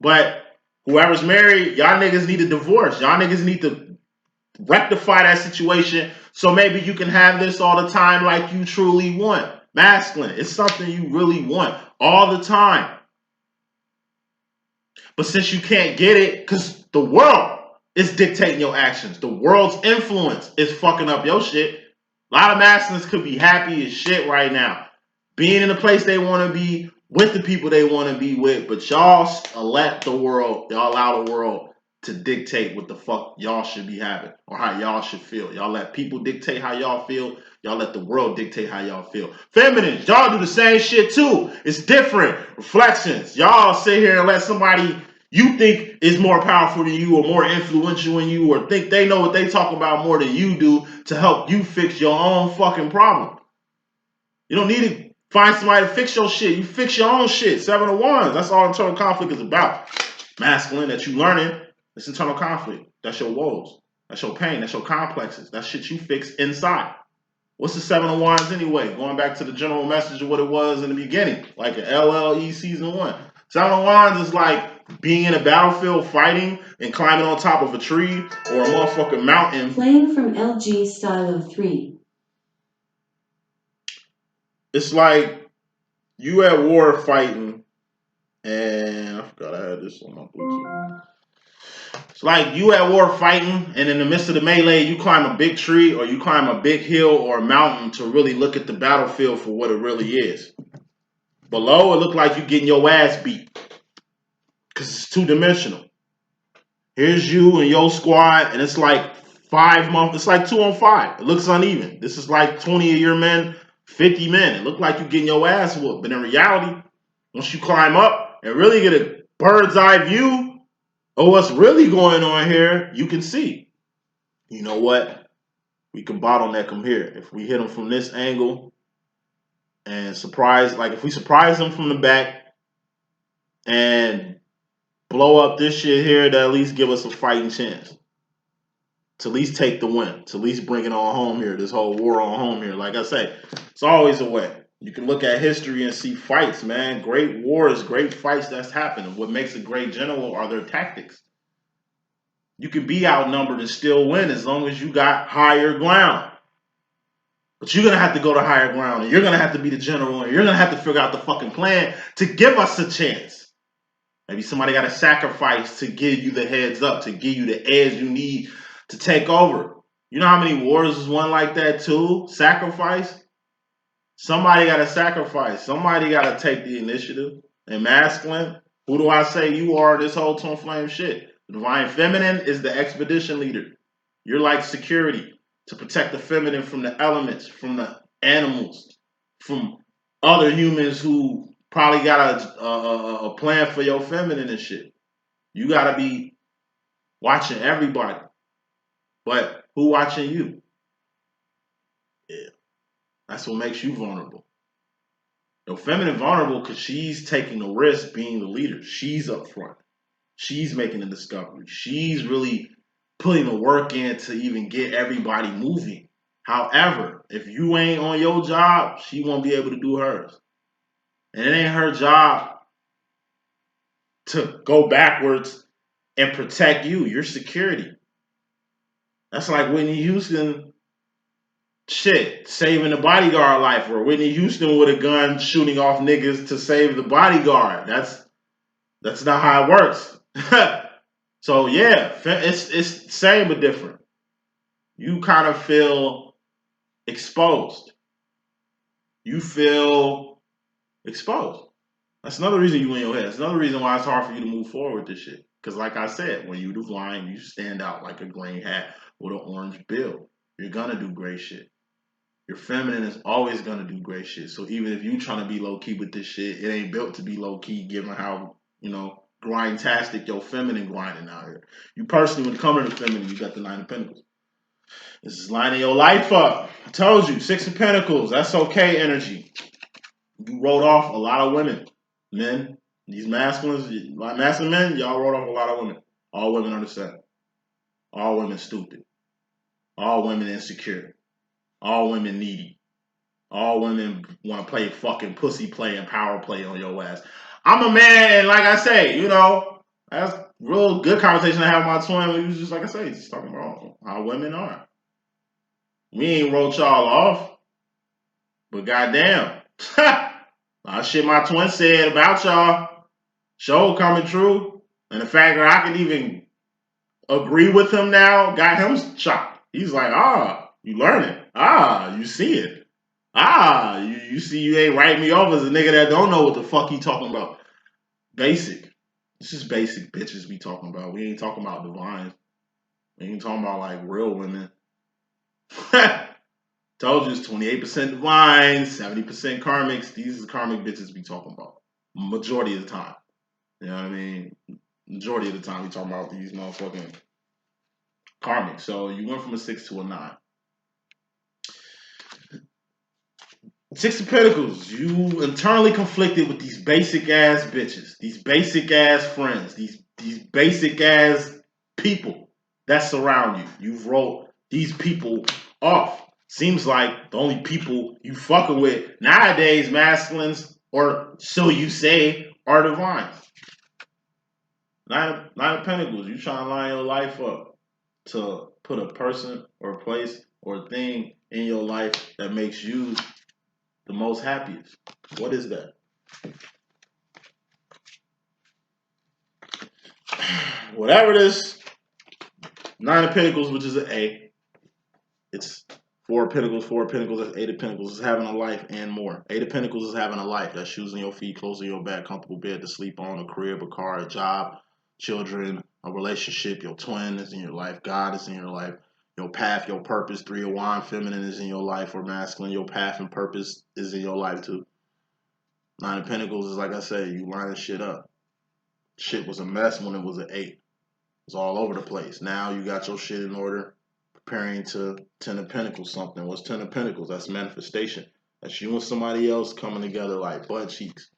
But whoever's married, y'all niggas need a divorce. Y'all niggas need to rectify that situation so maybe you can have this all the time like you truly want. Masculine. It's something you really want all the time. But since you can't get it, because the world is dictating your actions. The world's influence is fucking up your shit. A lot of masculines could be happy as shit right now. Being in the place they want to be, with the people they want to be with. But y'all let the world, y'all allow the world to dictate what the fuck y'all should be having. Or how y'all should feel. Y'all let people dictate how y'all feel. Y'all let the world dictate how y'all feel. Feminines, y'all do the same shit too. It's different. Reflections. Y'all sit here and let somebody you think is more powerful than you or more influential than you or think they know what they talk about more than you do to help you fix your own fucking problem. You don't need to find somebody to fix your shit. You fix your own shit. 7 of Wands. That's all internal conflict is about. Masculine that you learning. It's internal conflict. That's your woes. That's your pain. That's your complexes. That's shit you fix inside. What's the 7 of Wands anyway? Going back to the general message of what it was in the beginning. Like an LLE season 1. 7 of Wands is like being in a battlefield fighting and climbing on top of a tree or a motherfucking mountain. Playing from LG Stylo 3. It's like you at war fighting and I forgot I had this on my Bluetooth. It's like you at war fighting and in the midst of the melee you climb a big tree or you climb a big hill or a mountain to really look at the battlefield for what it really is. Below it look like you getting your ass beat. Because it's 2-dimensional. Here's you and your squad, and it's like 5 months. It's like 2 on 5. It looks uneven. This is like 20 of your men, 50 men. It look like you getting your ass whooped. But in reality, once you climb up and really get a bird's eye view of what's really going on here, you can see. You know what? We can bottleneck them here. If we hit them from this angle and surprise, like if we surprise them from the back and blow up this shit here, that at least give us a fighting chance. To at least take the win. To at least bring it on home here. This whole war on home here. Like I say, it's always a way. You can look at history and see fights, man. Great wars, great fights that's happening. What makes a great general are their tactics. You can be outnumbered and still win as long as you got higher ground. But you're going to have to go to higher ground, and you're going to have to be the general, and you're going to have to figure out the fucking plan to give us a chance. Maybe somebody got to sacrifice to give you the heads up, to give you the edge you need to take over. You know how many wars is won like that too? Sacrifice? Somebody got to sacrifice. Somebody got to take the initiative. And masculine, who do I say you are this whole twin flame shit? Divine feminine is the expedition leader. You're like security to protect the feminine from the elements, from the animals, from other humans who probably got a plan for your feminine and shit. You got to be watching everybody. But who watching you? Yeah. That's what makes you vulnerable. Your feminine vulnerable because she's taking the risk being the leader. She's up front. She's making the discovery. She's really putting the work in to even get everybody moving. However, if you ain't on your job, she won't be able to do hers. And it ain't her job to go backwards and protect you, your security. That's like Whitney Houston, shit, saving the bodyguard life, or Whitney Houston with a gun shooting off niggas to save the bodyguard. That's not how it works. So yeah, it's same but different. You kind of feel exposed. You feel exposed. That's another reason you in your head. That's another reason why it's hard for you to move forward with this shit. Because like I said, when you divine, you stand out like a green hat with an orange bill. You're gonna do great shit. Your feminine is always gonna do great shit. So even if you trying to be low key with this shit, it ain't built to be low key given how, grindtastic your feminine grinding out here. You personally, when it comes to the feminine, you got the 9 of Pentacles. This is lining your life up. I told you, 6 of Pentacles, that's okay energy. You wrote off a lot of women. Men, these masculines, masculine men, y'all wrote off a lot of women. All women are the same. All women stupid. All women insecure. All women needy. All women want to play fucking pussy play and power play on your ass. I'm a man, and like I say, that's real good conversation I have with my twin. We was just like I say, just talking about how women are. We ain't wrote y'all off, but goddamn, a lot of shit my twin said about y'all, show coming true, and the fact that I can even agree with him now got him shocked. He's like, you learning, you see it. You see you ain't writing me off as a nigga that don't know what the fuck he talking about. Basic. This is basic bitches we talking about. We ain't talking about divines. We ain't talking about like real women. Told you it's 28% divines, 70% karmics. These are karmic bitches we talking about. Majority of the time. You know what I mean? Majority of the time we talking about these motherfucking karmics. So you went from a 6 to a 9. 6 of Pentacles, you internally conflicted with these basic ass bitches, these basic ass friends, these basic ass people that surround you. You've wrote these people off. Seems like the only people you fucking with nowadays, masculines, or so you say, are divines. 9 of Pentacles, you trying to line your life up to put a person or a place or a thing in your life that makes you the most happiest. What is that? Whatever it is, 9 of Pentacles, which is an A. It's 4 of Pentacles, 4 of Pentacles, that's 8 of Pentacles. It's having a life and more. 8 of Pentacles is having a life. That's shoes on your feet, clothes on your back, comfortable bed to sleep on, a crib, a car, a job, children, a relationship. Your twin is in your life. God is in your life. Your path, your purpose. 3 of Wands, feminine is in your life, or masculine. Your path and purpose is in your life too. 9 of Pentacles is, like I said, you lining shit up. Shit was a mess when it was an 8. It was all over the place. Now you got your shit in order, preparing to 10 of Pentacles something. What's 10 of Pentacles? That's manifestation. That's you and somebody else coming together like butt cheeks.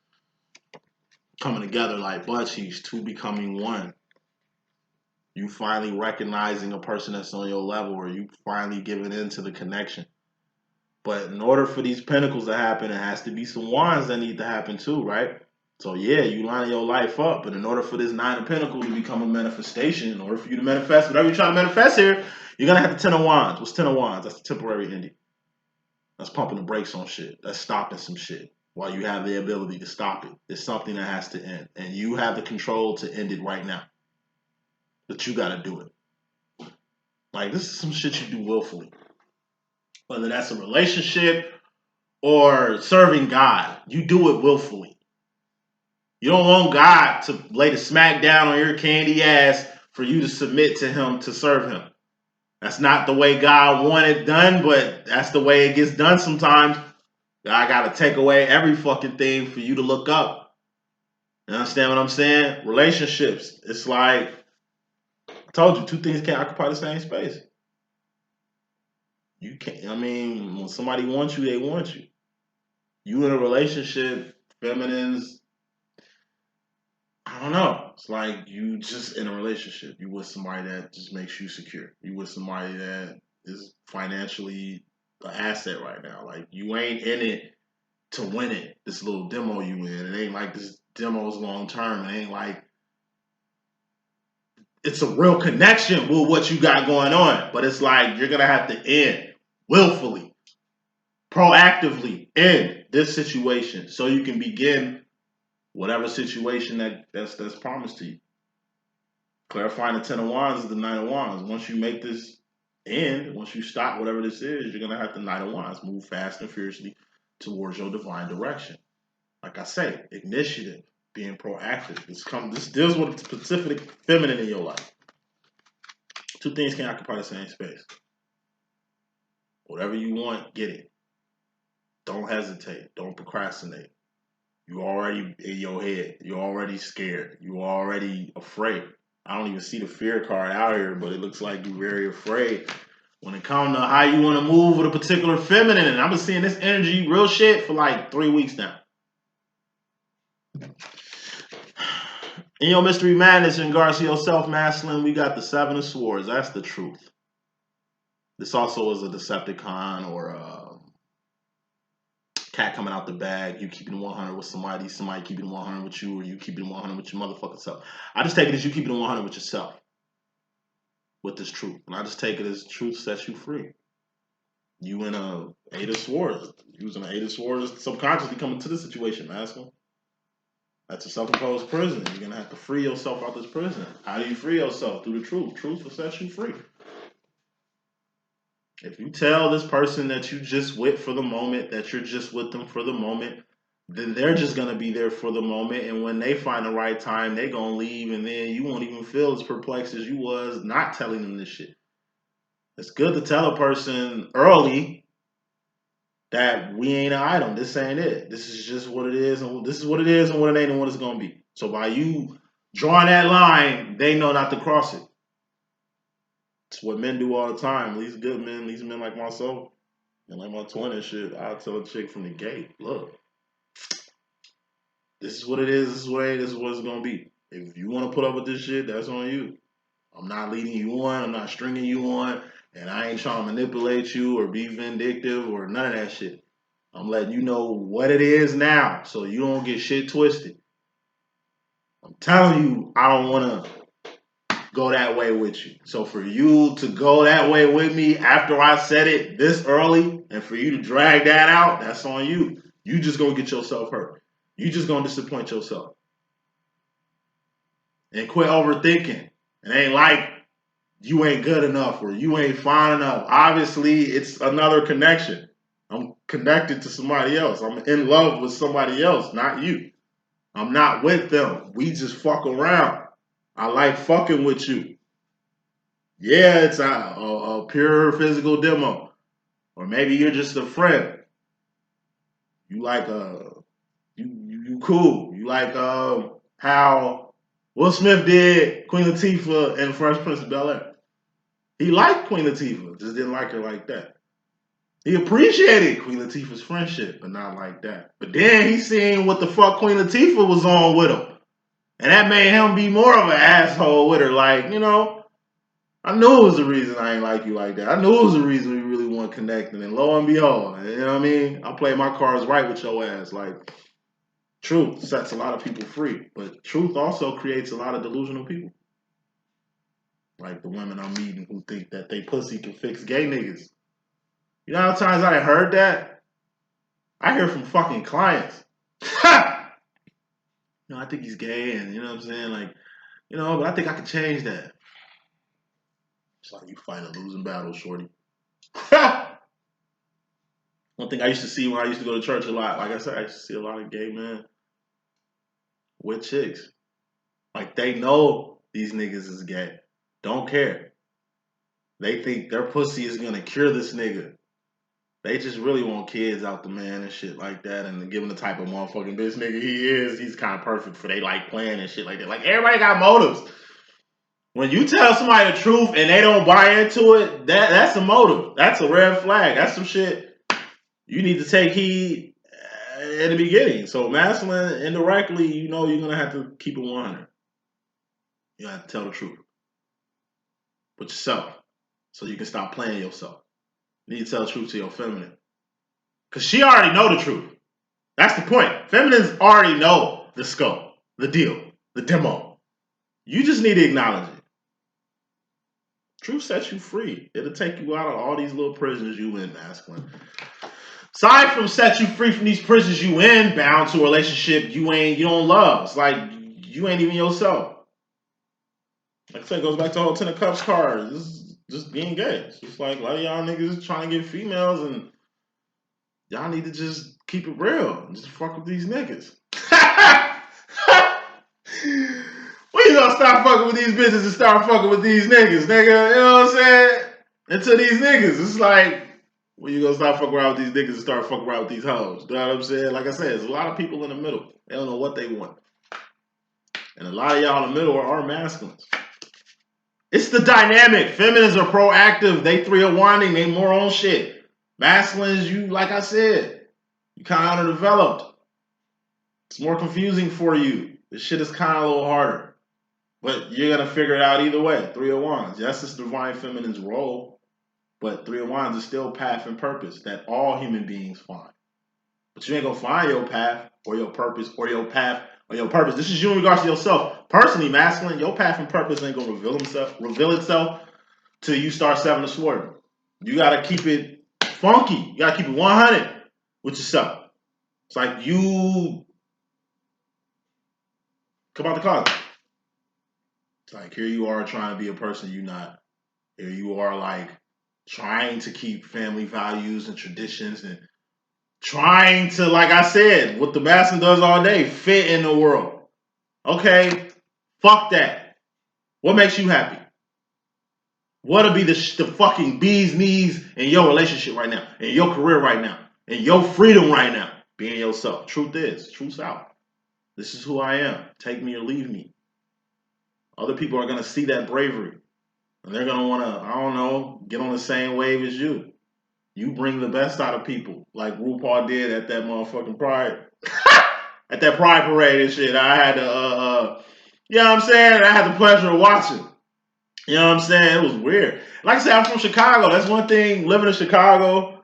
Coming together like butt cheeks, two becoming one. You finally recognizing a person that's on your level, or you finally giving in to the connection. But in order for these pentacles to happen, it has to be some wands that need to happen too, right? So yeah, you line your life up, but in order for this 9 of Pentacles to become a manifestation, in order for you to manifest whatever you're trying to manifest here, you're gonna have the 10 of Wands. What's 10 of Wands? That's the temporary ending. That's pumping the brakes on shit. That's stopping some shit while you have the ability to stop it. It's something that has to end, and you have the control to end it right now. But you gotta do it. Like, this is some shit you do willfully. Whether that's a relationship or serving God, you do it willfully. You don't want God to lay the smack down on your candy ass for you to submit to him to serve him. That's not the way God wanted it done, but that's the way it gets done sometimes. God got to take away every fucking thing for you to look up. You understand what I'm saying? Relationships. It's like, I told you, two things can't occupy the same space. You can't, I mean, when somebody wants you, they want you. You in a relationship, feminines, I don't know. It's like you just in a relationship. You with somebody that just makes you secure. You with somebody that is financially an asset right now. Like, you ain't in it to win it. This little demo you in. It ain't like this demo's long term. It ain't like it's a real connection with what you got going on. But it's like you're gonna have to end willfully, proactively end this situation so you can begin whatever situation that's promised to you. Clarifying the 10 of Wands is the 9 of Wands. Once you make this end, once you stop whatever this is, you're gonna have the 9 of Wands. Move fast and fiercely towards your divine direction. Like I say, initiative, being proactive. This deals with a specific feminine in your life. Two things can occupy the same space. Whatever you want, get it. Don't hesitate. Don't procrastinate. You're already in your head. You're already scared. You're already afraid. I don't even see the fear card out here, but it looks like you're very afraid when it comes to how you want to move with a particular feminine. And I've been seeing this energy, real shit, for like 3 weeks now. In your mystery madness in regards to your self-masculine, we got the 7 of Swords. That's the truth. This also is a Decepticon or a cat coming out the bag. You keeping 100 with somebody keeping 100 with you, or you keeping 100 with your motherfucking self. I just take it as you keeping 100 with yourself. With this truth. And I just take it as truth sets you free. You in a 8 of Swords. Using an 8 of Swords subconsciously coming to this situation, masculine. That's a self-imposed prison. You're going to have to free yourself out this prison. How do you free yourself? Through the truth. Truth will set you free. If you tell this person that you just with for the moment, that you're just with them for the moment, then they're just going to be there for the moment. And when they find the right time, they're going to leave. And then you won't even feel as perplexed as you was not telling them this shit. It's good to tell a person early that we ain't an item. This ain't it. This is just what it is, and this is what it is, and what it ain't, and what it's gonna be. So by you drawing that line, they know not to cross it. It's what men do all the time. These good men, these men like myself, and like my twin and shit. I'll tell a chick from the gate, look, this is what it is. This is what it ain't. This is what it's gonna be. If you want to put up with this shit, that's on you. I'm not leading you on. I'm not stringing you on. And I ain't trying to manipulate you or be vindictive or none of that shit. I'm letting you know what it is now so you don't get shit twisted. I'm telling you, I don't want to go that way with you. So for you to go that way with me after I said it this early and for you to drag that out, that's on you. You just going to get yourself hurt. You just going to disappoint yourself. And quit overthinking. It ain't like you ain't good enough or you ain't fine enough. Obviously, it's another connection. I'm connected to somebody else. I'm in love with somebody else, not you. I'm not with them. We just fuck around. I like fucking with you. Yeah, it's a pure physical demo. Or maybe you're just a friend. You like you cool. You like how Will Smith did Queen Latifah and Fresh Prince of Bel-Air. He liked Queen Latifah, just didn't like her like that. He appreciated Queen Latifah's friendship, but not like that. But then he seen what the fuck Queen Latifah was on with him. And that made him be more of an asshole with her. Like, you know, I knew it was the reason I ain't like you like that. I knew it was the reason we really weren't connecting. And lo and behold, you know what I mean? I play my cards right with your ass. Like, truth sets a lot of people free. But truth also creates a lot of delusional people. Like the women I'm meeting who think that they pussy can fix gay niggas. You know how many times I heard that? I hear from fucking clients. I think he's gay, and you know what I'm saying? Like, but I think I could change that. It's like you fight a losing battle, shorty. One thing I used to see when I used to go to church a lot, like I said, I used to see a lot of gay men with chicks. Like, they know these niggas is gay. Don't care. They think their pussy is gonna cure this nigga. They just really want kids out the man and shit like that. And given the type of motherfucking bitch nigga he is, he's kind of perfect for they like playing and shit like that. Like, everybody got motives. When you tell somebody the truth and they don't buy into it, that's a motive. That's a red flag. That's some shit you need to take heed in the beginning. So masculine, indirectly, you're going to have to keep it 100. You have to tell the truth. With yourself. So you can stop playing yourself. You need to tell the truth to your feminine. Because she already know the truth. That's the point. Feminines already know the scope, the deal, the demo. You just need to acknowledge it. Truth sets you free. It'll take you out of all these little prisons you in, masculine. Aside from set you free from these prisons you in, bound to a relationship you don't love. It's like you ain't even yourself. Like I said, it goes back to the whole Ten of Cups card. This is just being gay. It's just like a lot of y'all niggas trying to get females, and y'all need to just keep it real and just fuck with these niggas. When you gonna stop fucking with these bitches and start fucking with these niggas, nigga? You know what I'm saying? Until these niggas, it's like, when you gonna stop fucking around with these niggas and start fucking around with these hoes? You know what I'm saying? Like I said, there's a lot of people in the middle. They don't know what they want. And a lot of y'all in the middle are masculines. It's the dynamic. Feminines are proactive. They 301ing. They more on shit. Masculines, you, like I said, you kind of underdeveloped. It's more confusing for you. This shit is kind of a little harder. But you're going to figure it out either way. 301s. Yes, it's divine feminine's role. But 301s is still path and purpose that all human beings find. But you ain't going to find your path or your purpose or your path or your purpose. This is you in regards to yourself. Personally, masculine, your path and purpose ain't going to reveal itself till you start Seven of Swords. You got to keep it funky. You got to keep it 100 with yourself. It's like you come out the closet. It's like, here you are trying to be a person you're not. Here you are, like, trying to keep family values and traditions and trying to, like I said, what the masculine does all day, fit in the world. Okay, fuck that. What makes you happy? What'll be the fucking bee's knees in your relationship right now, in your career right now, in your freedom right now? Being yourself. Truth's out. This is who I am. Take me or leave me. Other people are going to see that bravery. And they're going to want to, I don't know, get on the same wave as you. You bring the best out of people. Like RuPaul did at that motherfucking Pride. At that Pride parade and shit. I had to, you know what I'm saying? I had the pleasure of watching. You know what I'm saying? It was weird. Like I said, I'm from Chicago. That's one thing, living in Chicago,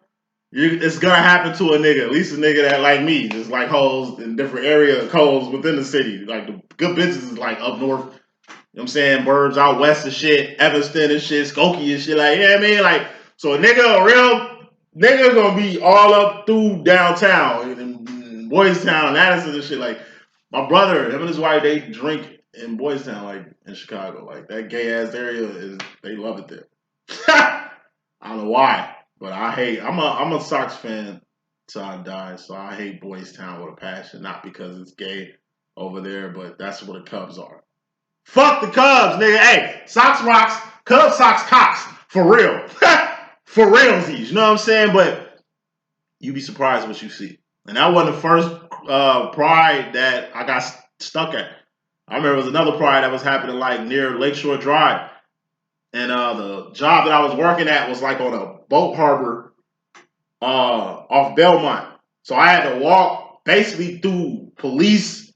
it's going to happen to a nigga. At least a nigga that like me. Just like hoes in different area codes within the city. Like the good bitches is like up north. You know what I'm saying? Burbs out west and shit. Evanston and shit. Skokie and shit. Like, you know what I mean? Like, so a real nigga gonna be all up through downtown. In Boys Town, Madison and shit. Like, my brother, him and his wife, they drink in Boys Town, like, in Chicago. Like, that gay-ass area, they love it there. I don't know why, but I'm a Sox fan till I die, so I hate Boys Town with a passion. Not because it's gay over there, but that's what the Cubs are. Fuck the Cubs, nigga. Hey, Sox rocks. Cut up socks cocks. For real. For realsies. You know what I'm saying? But you'd be surprised what you see. And that wasn't the first pride that I got stuck at. I remember it was another pride that was happening like near Lakeshore Drive. And the job that I was working at was like on a boat harbor off Belmont. So I had to walk basically through police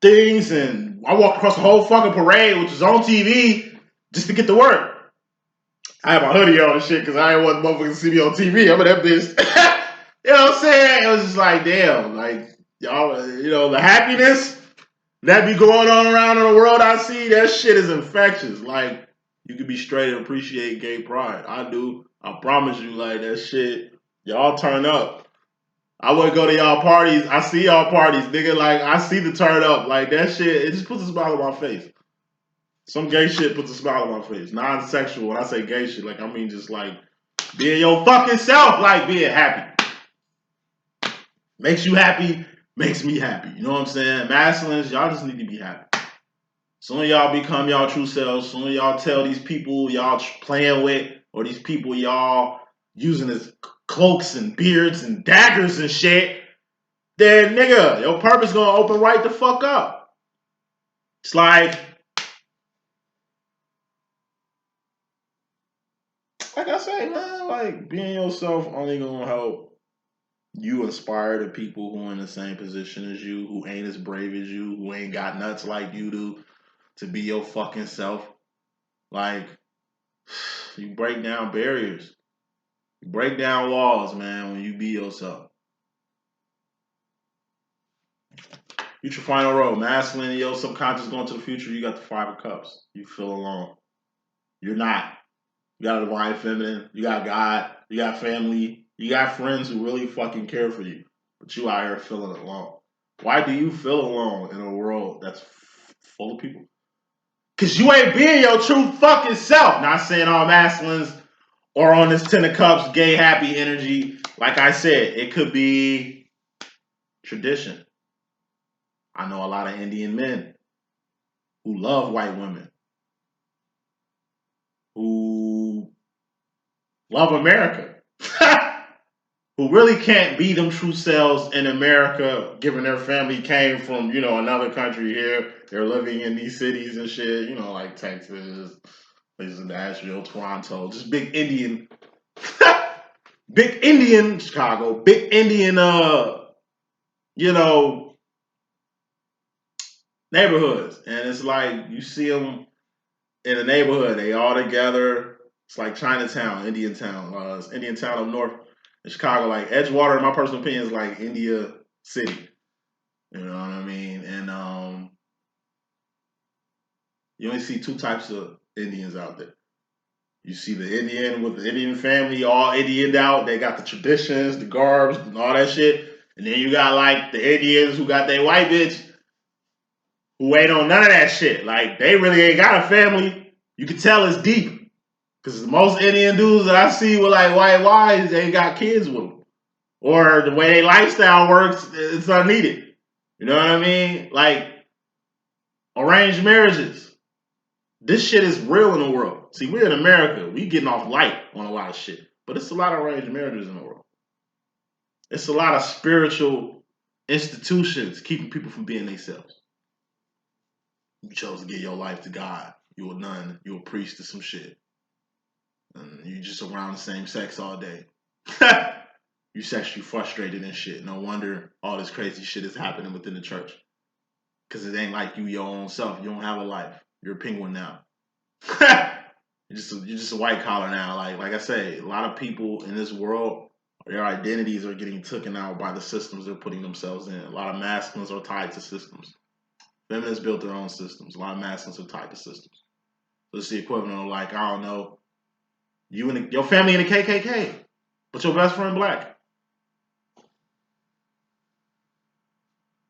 things, and I walked across the whole fucking parade, which was on TV, just to get to work. I had my hoodie on and shit because I didn't want motherfuckers to see me on TV. I'm in that bitch. You know what I'm saying? It was just like, damn, like, y'all, you know, the happiness that be going on around in the world I see, that shit is infectious. Like, you can be straight and appreciate gay pride. I do. I promise you, like, that shit, y'all turn up. I wouldn't go to y'all parties. I see y'all parties, nigga. Like, I see the turn up. Like, that shit, it just puts a smile on my face. Some gay shit puts a smile on my face. Non-sexual, when I say gay shit, like, I mean just, like, being your fucking self, like, being happy. Makes you happy, makes me happy. You know what I'm saying? Masculines, y'all just need to be happy. Soon y'all become y'all true selves. Soon y'all tell these people y'all playing with, or these people y'all using as cloaks and beards and daggers and shit, then nigga, your purpose gonna open right the fuck up. It's like I say, man, like being yourself only gonna help you inspire the people who are in the same position as you, who ain't as brave as you, who ain't got nuts like you do, to be your fucking self. Like, you break down barriers. You break down walls, man, when you be yourself. Future final row. Masculine, your subconscious going to the future. You got the 5 of cups. You feel alone. You're not. You got a divine feminine. You got God. You got family. You got friends who really fucking care for you. But you out here feeling alone. Why do you feel alone in a world that's full of people? Because you ain't being your true fucking self. Not saying all masculines or on this 10 of cups, gay, happy energy. Like I said, it could be tradition. I know a lot of Indian men who love white women, who love America, who really can't be them true selves in America, given their family came from, you know, another country here. They're living in these cities and shit, you know, like Texas, places in Nashville, Toronto, just big Indian, big Indian, Chicago, big Indian, you know, neighborhoods. And it's like, you see them in a neighborhood, they all together. It's like Chinatown, Indian town. It's Indian town up north in Chicago. Like Edgewater, in my personal opinion, is like India City. You know what I mean? And you only see 2 types of Indians out there. You see the Indian with the Indian family, all Indianed out. They got the traditions, the garbs, and all that shit. And then you got like the Indians who got their white bitch who ain't on none of that shit. Like they really ain't got a family. You can tell it's deep. Because most Indian dudes that I see with like white wives, they ain't got kids with them. Or the way their lifestyle works, it's unneeded. You know what I mean? Like arranged marriages. This shit is real in the world. See, we're in America. We getting off light on a lot of shit. But it's a lot of arranged marriages in the world. It's a lot of spiritual institutions keeping people from being themselves. You chose to give your life to God. You a nun. You a priest to some shit. And you just around the same sex all day. You sexually frustrated and shit. No wonder all this crazy shit is happening within the church. Because it ain't like you your own self. You don't have a life. You're a penguin now. you're just a white collar now. Like I say, a lot of people in this world, their identities are getting taken out by the systems they're putting themselves in. A lot of masculines are tied to systems. Feminists built their own systems. A lot of masculines are tied to systems. So it's the equivalent of like, I don't know, you and your family in the KKK, but your best friend black.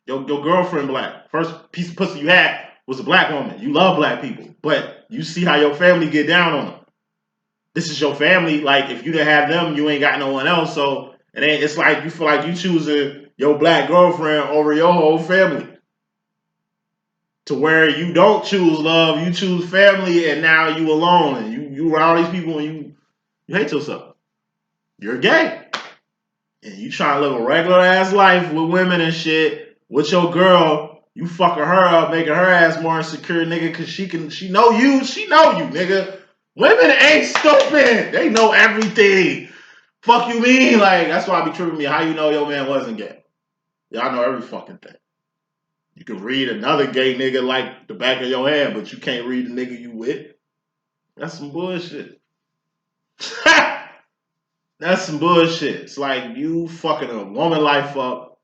Your girlfriend black. First piece of pussy you had was a black woman. You love black people, but you see how your family get down on them. This is your family. Like if you didn't have them, you ain't got no one else. So it's like you feel like you choosing your black girlfriend over your whole family. to where you don't choose love, you choose family, and now you alone, and you around these people, and you hate yourself. You're gay, and you trying to live a regular ass life with women and shit with your girl. You fucking her up, making her ass more insecure, nigga, cause she know you, nigga. Women ain't stupid. They know everything. Fuck you mean? Like, that's why I be tripping me. How you know your man wasn't gay? Y'all know every fucking thing. You can read another gay nigga like the back of your hand, but you can't read the nigga you with. That's some bullshit. That's some bullshit. It's like you fucking a woman life up.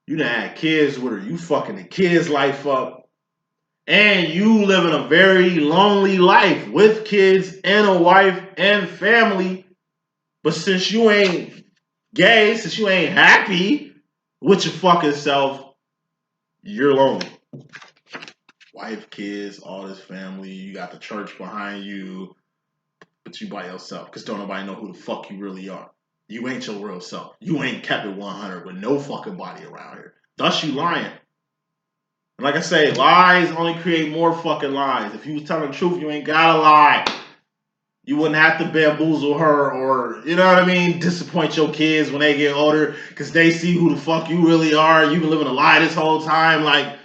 You done had kids with her. You fucking the kids' life up. And you living a very lonely life with kids and a wife and family. But since you ain't gay, since you ain't happy with your fucking self, you're lonely. Wife, kids, all this family, you got the church behind you, but you by yourself, because don't nobody know who the fuck you really are. You ain't your real self. You ain't kept it 100 with no fucking body around here. Thus you lying. And like I say, lies only create more fucking lies. If you was telling the truth, you ain't gotta lie. You wouldn't have to bamboozle her or, you know what I mean, disappoint your kids when they get older because they see who the fuck you really are. You've been living a lie this whole time. Like,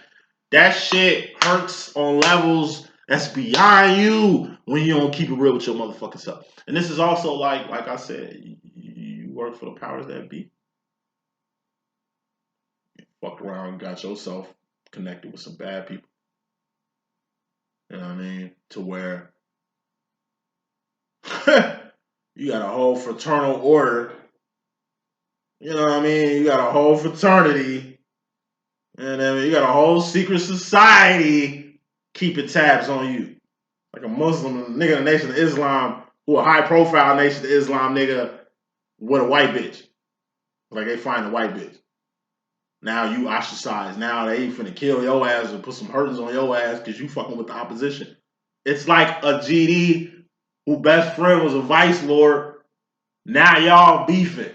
that shit hurts on levels that's beyond you when you don't keep it real with your motherfucking self. And this is also like I said, you work for the powers that be. You fucked around and got yourself connected with some bad people. You know what I mean? To where you got a whole fraternal order. You know what I mean? You got a whole fraternity. And then you got a whole secret society keeping tabs on you. Like a Muslim nigga in the Nation of Islam, who a high profile Nation of Islam nigga with a white bitch. Like they find a white bitch. Now you ostracized. Now they finna kill your ass or put some hurtings on your ass because you fucking with the opposition. It's like a GD who best friend was a vice lord. Now y'all beefing.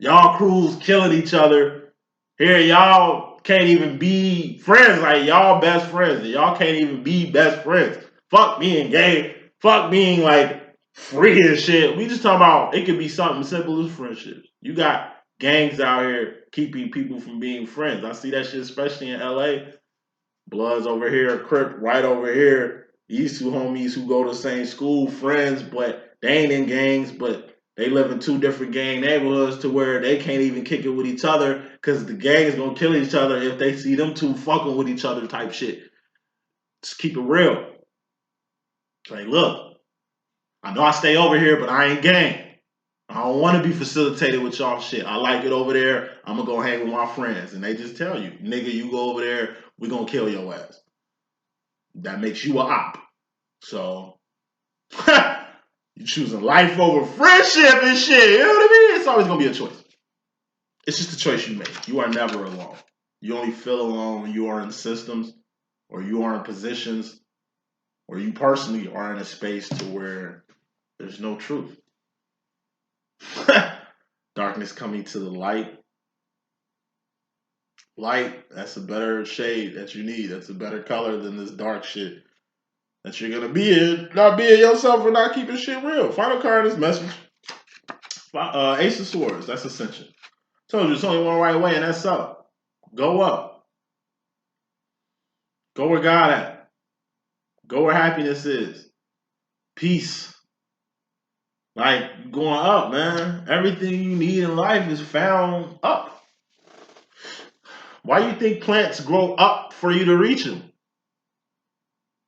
Y'all crews killing each other. Here y'all can't even be friends. Like y'all best friends. Y'all can't even be best friends. Fuck being gay. Fuck being like free and shit. We just talking about it could be something simple as friendship. You got gangs out here keeping people from being friends. I see that shit especially in LA. Bloods over here, Crip right over here. These two homies who go to the same school, friends, but they ain't in gangs, but they live in two different gang neighborhoods to where they can't even kick it with each other because the gang is gonna kill each other if they see them two fucking with each other type shit. Just keep it real. Like, look, I know I stay over here, but I ain't gang. I don't want to be facilitated with y'all shit. I like it over there. I'm gonna go hang with my friends. And they just tell you, nigga, you go over there, we gonna kill your ass. That makes you a op. So you choosing life over friendship and shit. You know what I mean? It's always gonna be a choice. It's just a choice you make. You are never alone. You only feel alone when you are in systems or you are in positions or you personally are in a space to where there's no truth. Darkness coming to the light. Light, that's a better shade that you need. That's a better color than this dark shit that you're gonna be in. Not being yourself or not keeping shit real. Final card is message. Ace of Swords, that's Ascension. Told you it's only one right way, and that's up. Go up. Go where God at. Go where happiness is. Peace. Like going up, man. Everything you need in life is found up. Why do you think plants grow up for you to reach them?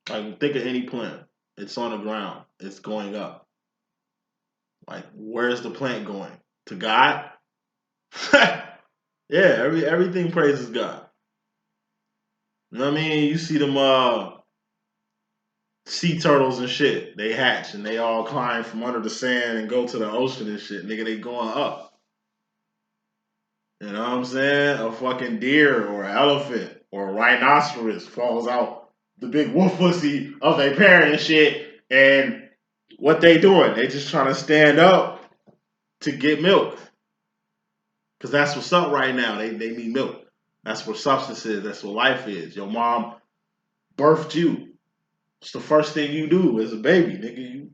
Like think of any plant. It's on the ground. It's going up. Like where's the plant going? To God? Yeah, everything praises God. You know what I mean? You see them sea turtles and shit. They hatch and they all climb from under the sand and go to the ocean and shit. Nigga, they going up. You know what I'm saying? A fucking deer or an elephant or a rhinoceros falls out the big wolf pussy of their parent and shit. And what they doing? They just trying to stand up to get milk. Because that's what's up right now. They need milk. That's what substance is. That's what life is. Your mom birthed you. It's the first thing you do as a baby, nigga. You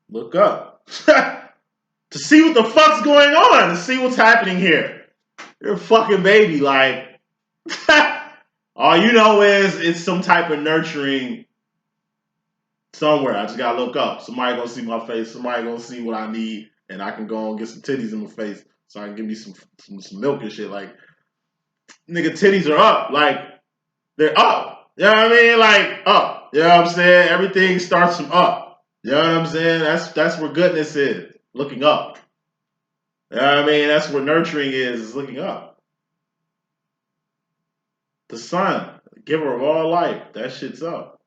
look up to see what the fuck's going on, to see what's happening here. You're a fucking baby, like all you know is it's some type of nurturing somewhere. I just gotta look up. Somebody gonna see my face. Somebody gonna see what I need, and I can go and get some titties in my face, so I can give me some milk and shit. Like, nigga, titties are up. Like, they're up. You know what I mean? Like, up. You know what I'm saying? Everything starts from up. You know what I'm saying? That's where goodness is. Looking up. You know what I mean? That's where nurturing is looking up. The sun, the giver of all life, that shit's up.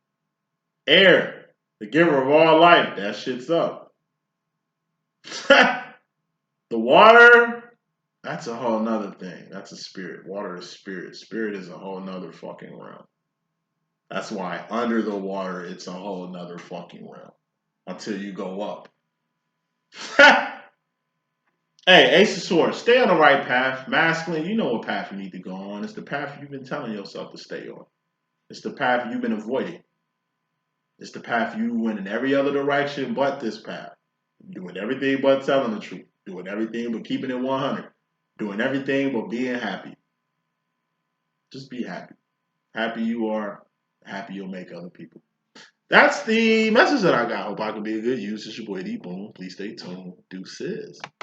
Air, the giver of all life, that shit's up. The water, that's a whole nother thing. That's a spirit. Water is spirit. Spirit is a whole nother fucking realm. That's why under the water, it's a whole nother fucking realm. Until you go up. Hey, Ace of Swords, stay on the right path. Masculine, you know what path you need to go on. It's the path you've been telling yourself to stay on. It's the path you've been avoiding. It's the path you went in every other direction but this path. Doing everything but telling the truth. Doing everything but keeping it 100. Doing everything but being happy. Just be happy. Happy you are, happy you'll make other people. That's the message that I got. Hope I can be a good use. It's your boy D.Boom. Please stay tuned. Deuces.